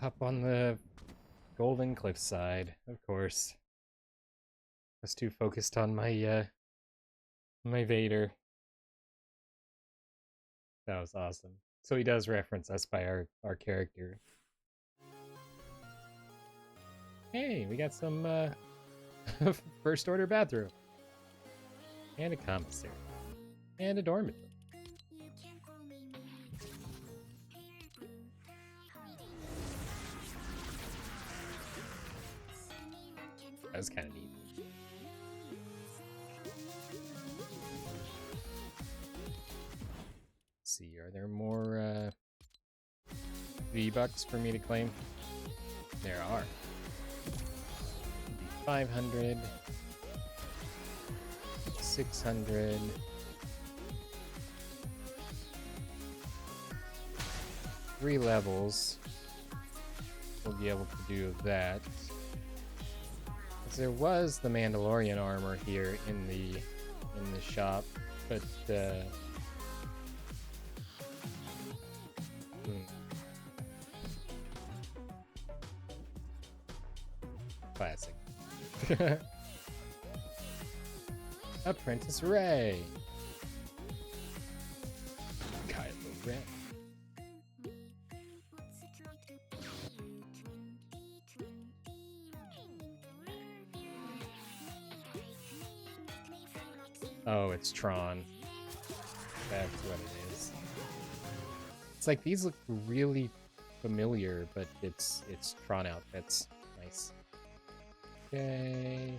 Up on the golden cliffside, of course. I was too focused on my my Vader. That was awesome. So he does reference us by our character. Hey, we got some first order bathroom. And a commissary. And a dormitory. That was kind of neat. Let's see, are there more V-Bucks for me to claim? There are. 500, 600, 3 levels. We'll be able to do that. There was the Mandalorian armor here in the shop, but classic. Apprentice Ray. Kylo Ren. Oh, it's Tron. That's what it is. It's like these look really familiar, but it's Tron outfits. Nice. Okay.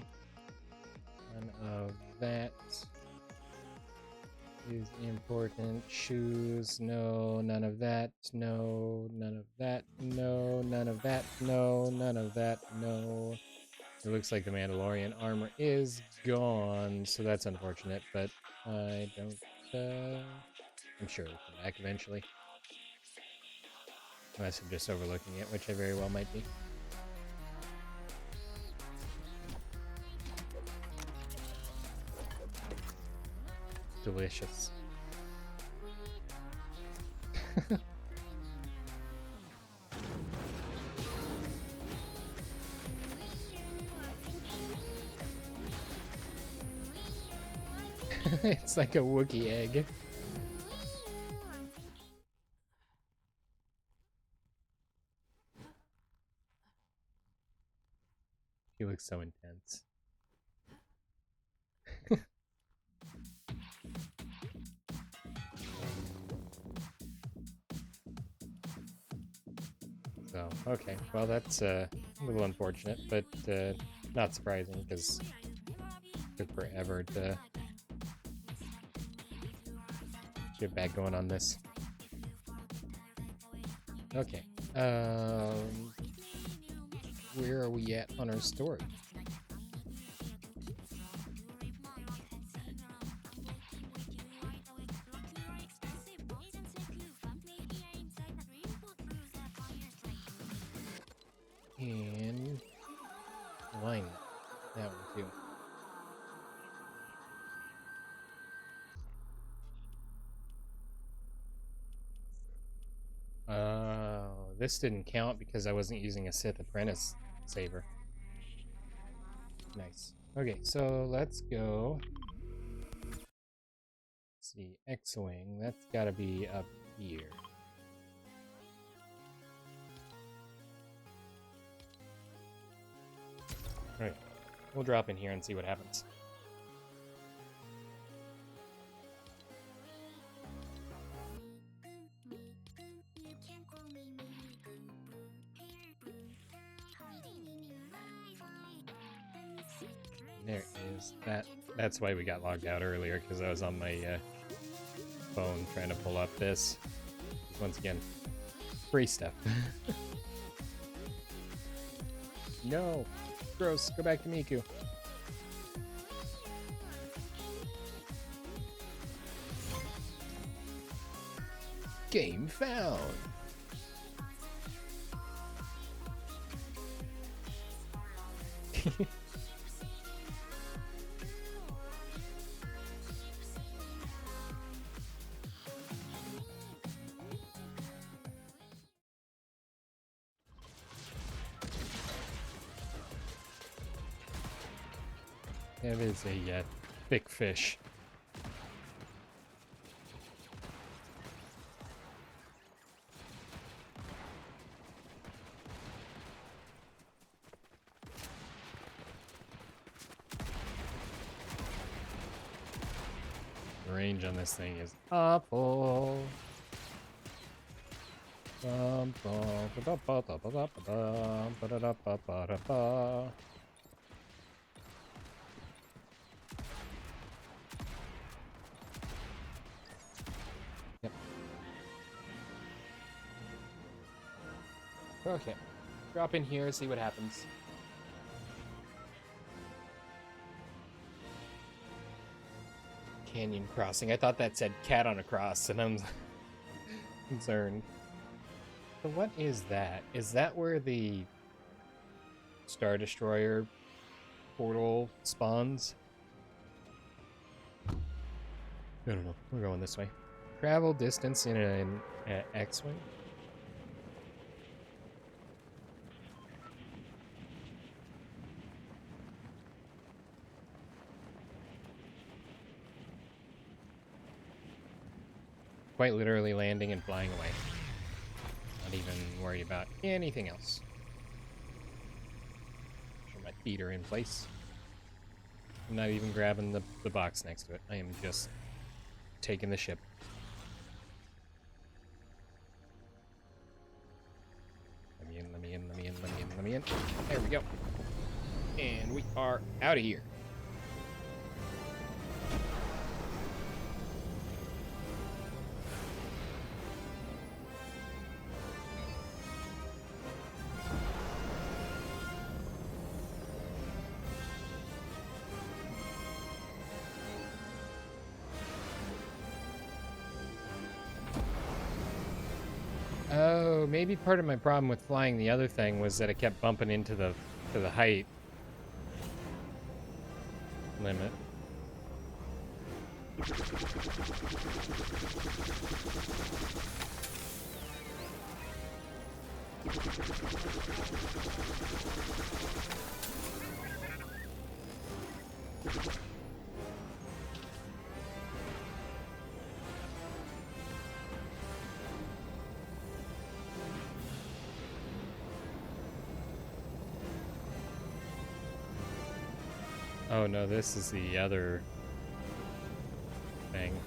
None of that is important. Shoes, no. None of that, no. None of that, no. None of that, no. None of that, no. It looks like the Mandalorian armor is gone, so that's unfortunate, but I don't, I'm sure it'll come back eventually. Unless I'm just overlooking it, which I very well might be. Delicious. It's like a Wookiee egg. He looks so intense. So, okay. Well, that's a little unfortunate, but not surprising because it took forever to get back going on this. Okay. Where are we at on our story? And line that one too. This didn't count because I wasn't using a Sith Apprentice saber. Nice. Okay, so let's go. Let's see, X-Wing, that's gotta be up here. Alright, we'll drop in here and see what happens. There is that. That's why we got logged out earlier, because I was on my phone trying to pull up this. Once again, free stuff. No! Gross, go back to Miku. Game found! That is a thick fish. The range on this thing is awful. Yep. Okay. Drop in here, see what happens. Canyon crossing. I thought that said cat on a cross, and I'm concerned. So what is that? Is that where the Star Destroyer portal spawns? I don't know. We're going this way. Travel distance in an X-Wing? Quite literally landing and flying away. Not even worried about anything else. Sure, my feet are in place. I'm not even grabbing the box next to it. I am just taking the ship. Let me in, let me in, let me in, let me in, let me in. There we go. And we are out of here. Oh, maybe part of my problem with flying the other thing was that it kept bumping into the height limit. Oh no, this is the other thing.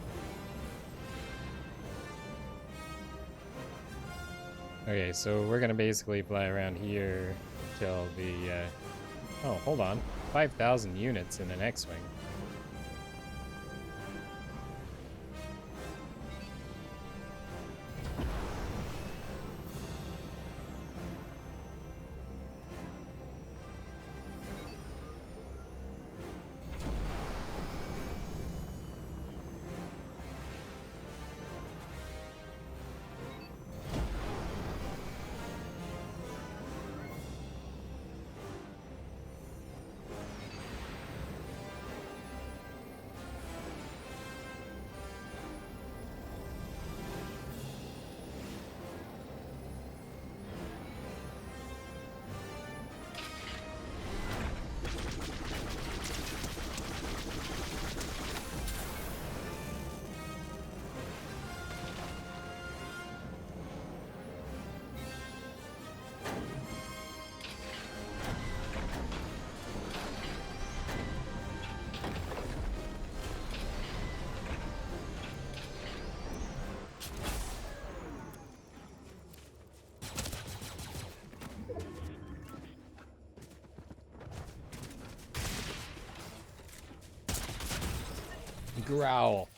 Okay, so we're gonna basically fly around here till the, oh, hold on. 5,000 units in an X-Wing. Growl.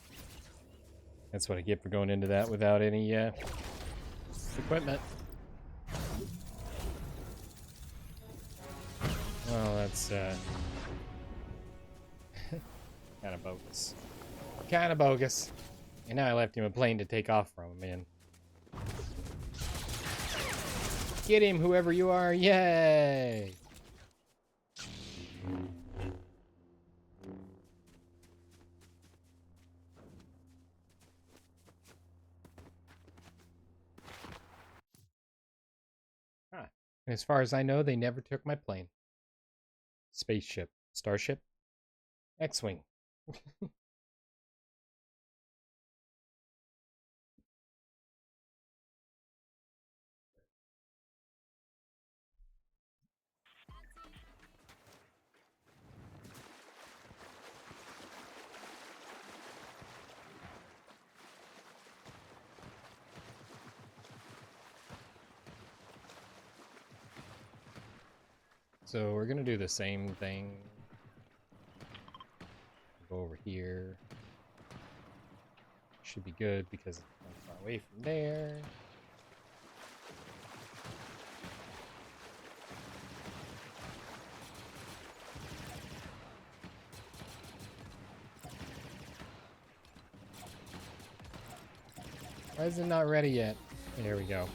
That's what I get for going into that without any equipment. Well, that's kind of bogus. Kind of bogus. And now I left him a plane to take off from, man. Get him, whoever you are. Yay! Huh. As far as I know, they never took my plane. Spaceship. Starship? X-Wing. So we're gonna do the same thing. Go over here. Should be good because it's not far away from there. Why is it not ready yet? There we go.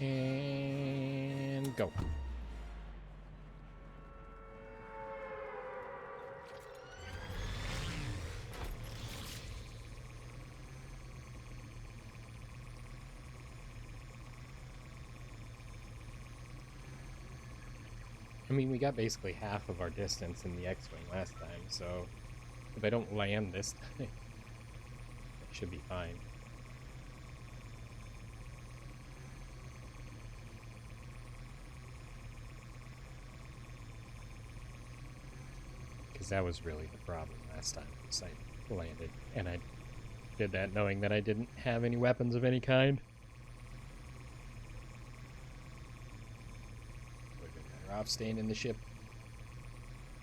And go. I mean, we got basically half of our distance in the X-Wing last time, so if I don't land this time, I should be fine. Because that was really the problem last time, was I landed, and I did that knowing that I didn't have any weapons of any kind. Would have been better off staying in the ship.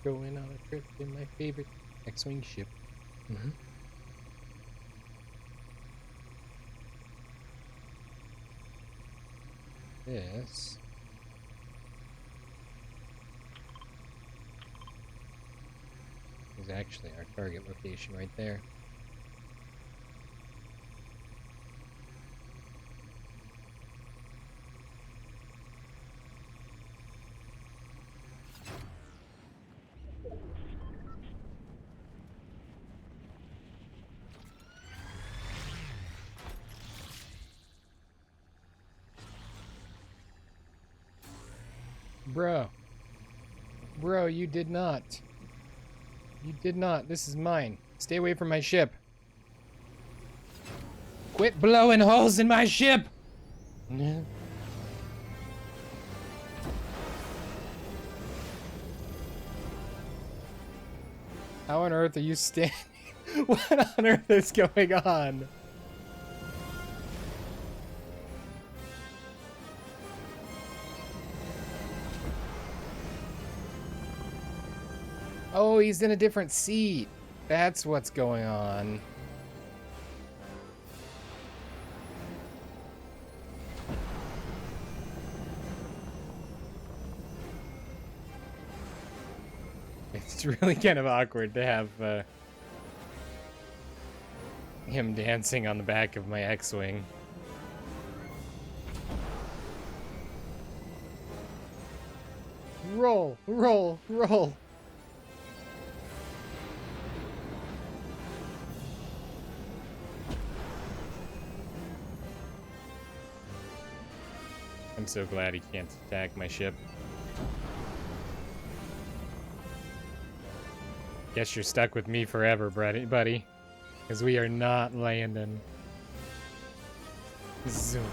Going on a trip in my favorite X-Wing ship. This is actually our target location right there. Bro, you did not. You did not. This is mine. Stay away from my ship. Quit blowing holes in my ship! How on earth are you standing? What on earth is going on? Oh, he's in a different seat. That's what's going on. It's really kind of awkward to have him dancing on the back of my X-Wing. Roll, roll, roll. I'm so glad he can't attack my ship. Guess you're stuck with me forever, buddy. Because we are not landing. Zoom.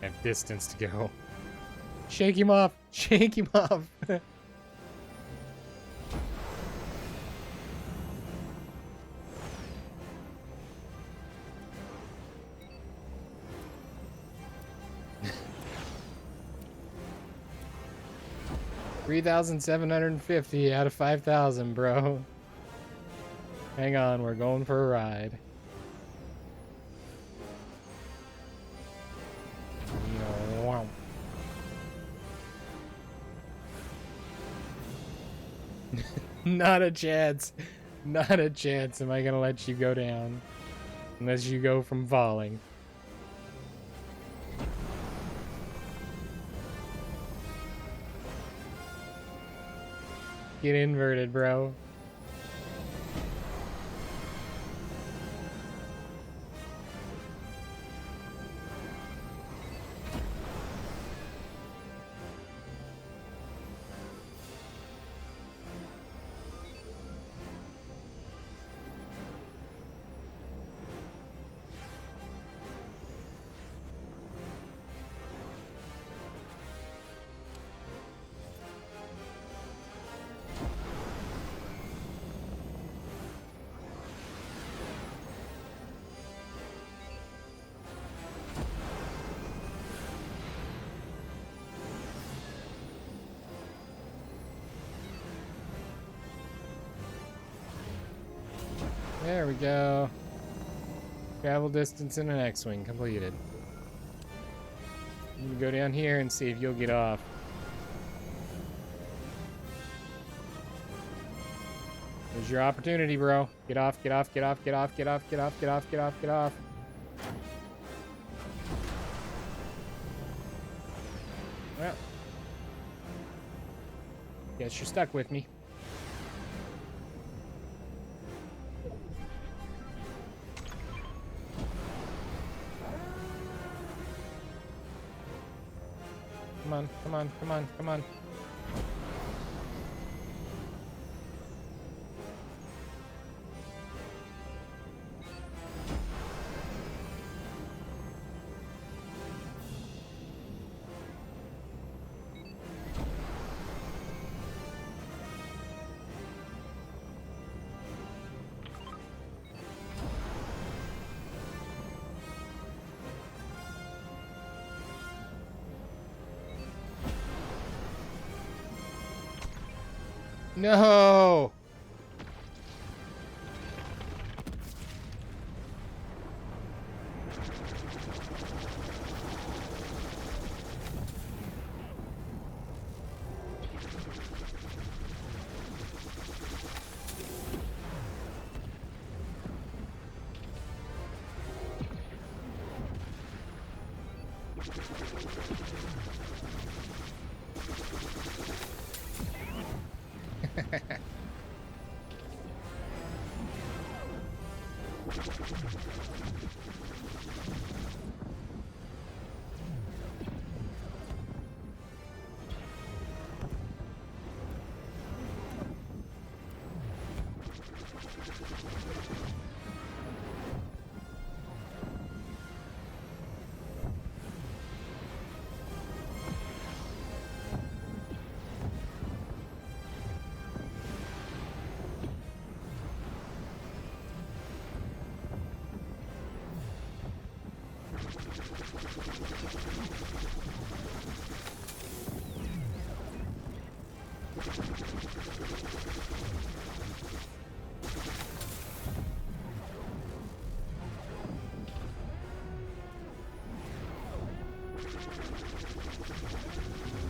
I have distance to go. Shake him off! Shake him off! $3,750 out of 5,000, bro. Hang on, we're going for a ride. Not a chance. Not a chance am I gonna let you go down. Unless you go from falling. Get inverted, bro. There we go. Travel distance in an X-Wing completed. You can go down here and see if you'll get off. Here's your opportunity, bro. Get off, get off, get off, get off, get off, get off, get off, get off, get off. Well. Guess you're stuck with me. Come on. Come on, come on, come on. No!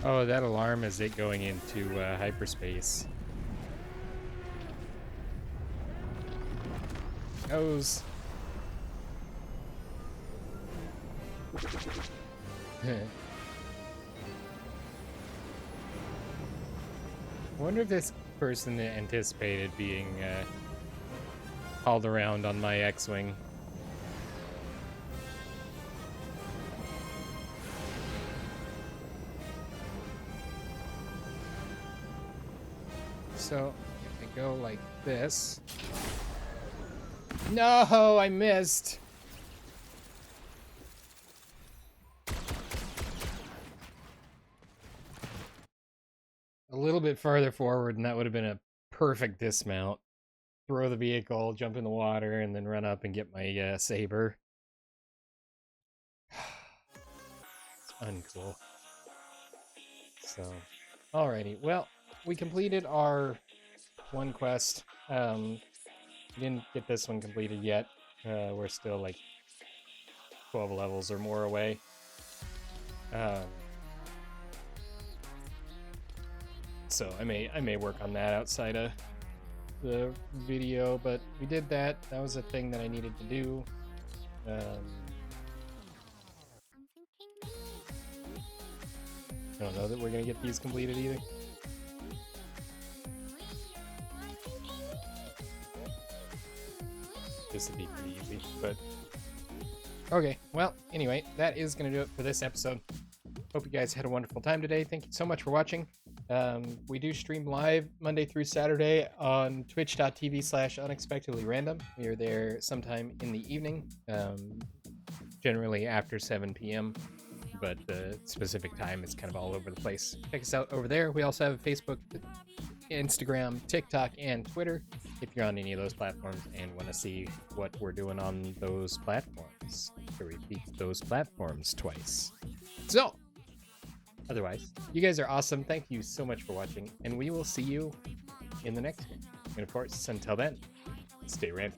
Oh, that alarm is it going into hyperspace. Goes. I wonder if this person anticipated being hauled around on my X-Wing. So, if I go like this... No, I missed! A little bit farther forward and that would have been a perfect dismount. Throw the vehicle, jump in the water, and then run up and get my saber. It's uncool. So, alrighty. Well, we completed our one quest. We didn't get this one completed yet. We're still like 12 levels or more away. So I may work on that outside of the video, but we did that. That was a thing that I needed to do. I don't know that we're gonna get these completed either. This would be pretty easy, but okay. Well, anyway, that is gonna do it for this episode. Hope you guys had a wonderful time today. Thank you so much for watching. We do stream live Monday through Saturday on twitch.tv/unexpectedlyrandom. We are there sometime in the evening, generally after 7 p.m., but the specific time is kind of all over the place. Check us out over there. We also have Facebook, Instagram, TikTok, and Twitter if you're on any of those platforms and want to see what we're doing on those platforms. To repeat those platforms twice. So, otherwise, you guys are awesome. Thank you so much for watching, and we will see you in the next one. And of course, until then, stay random.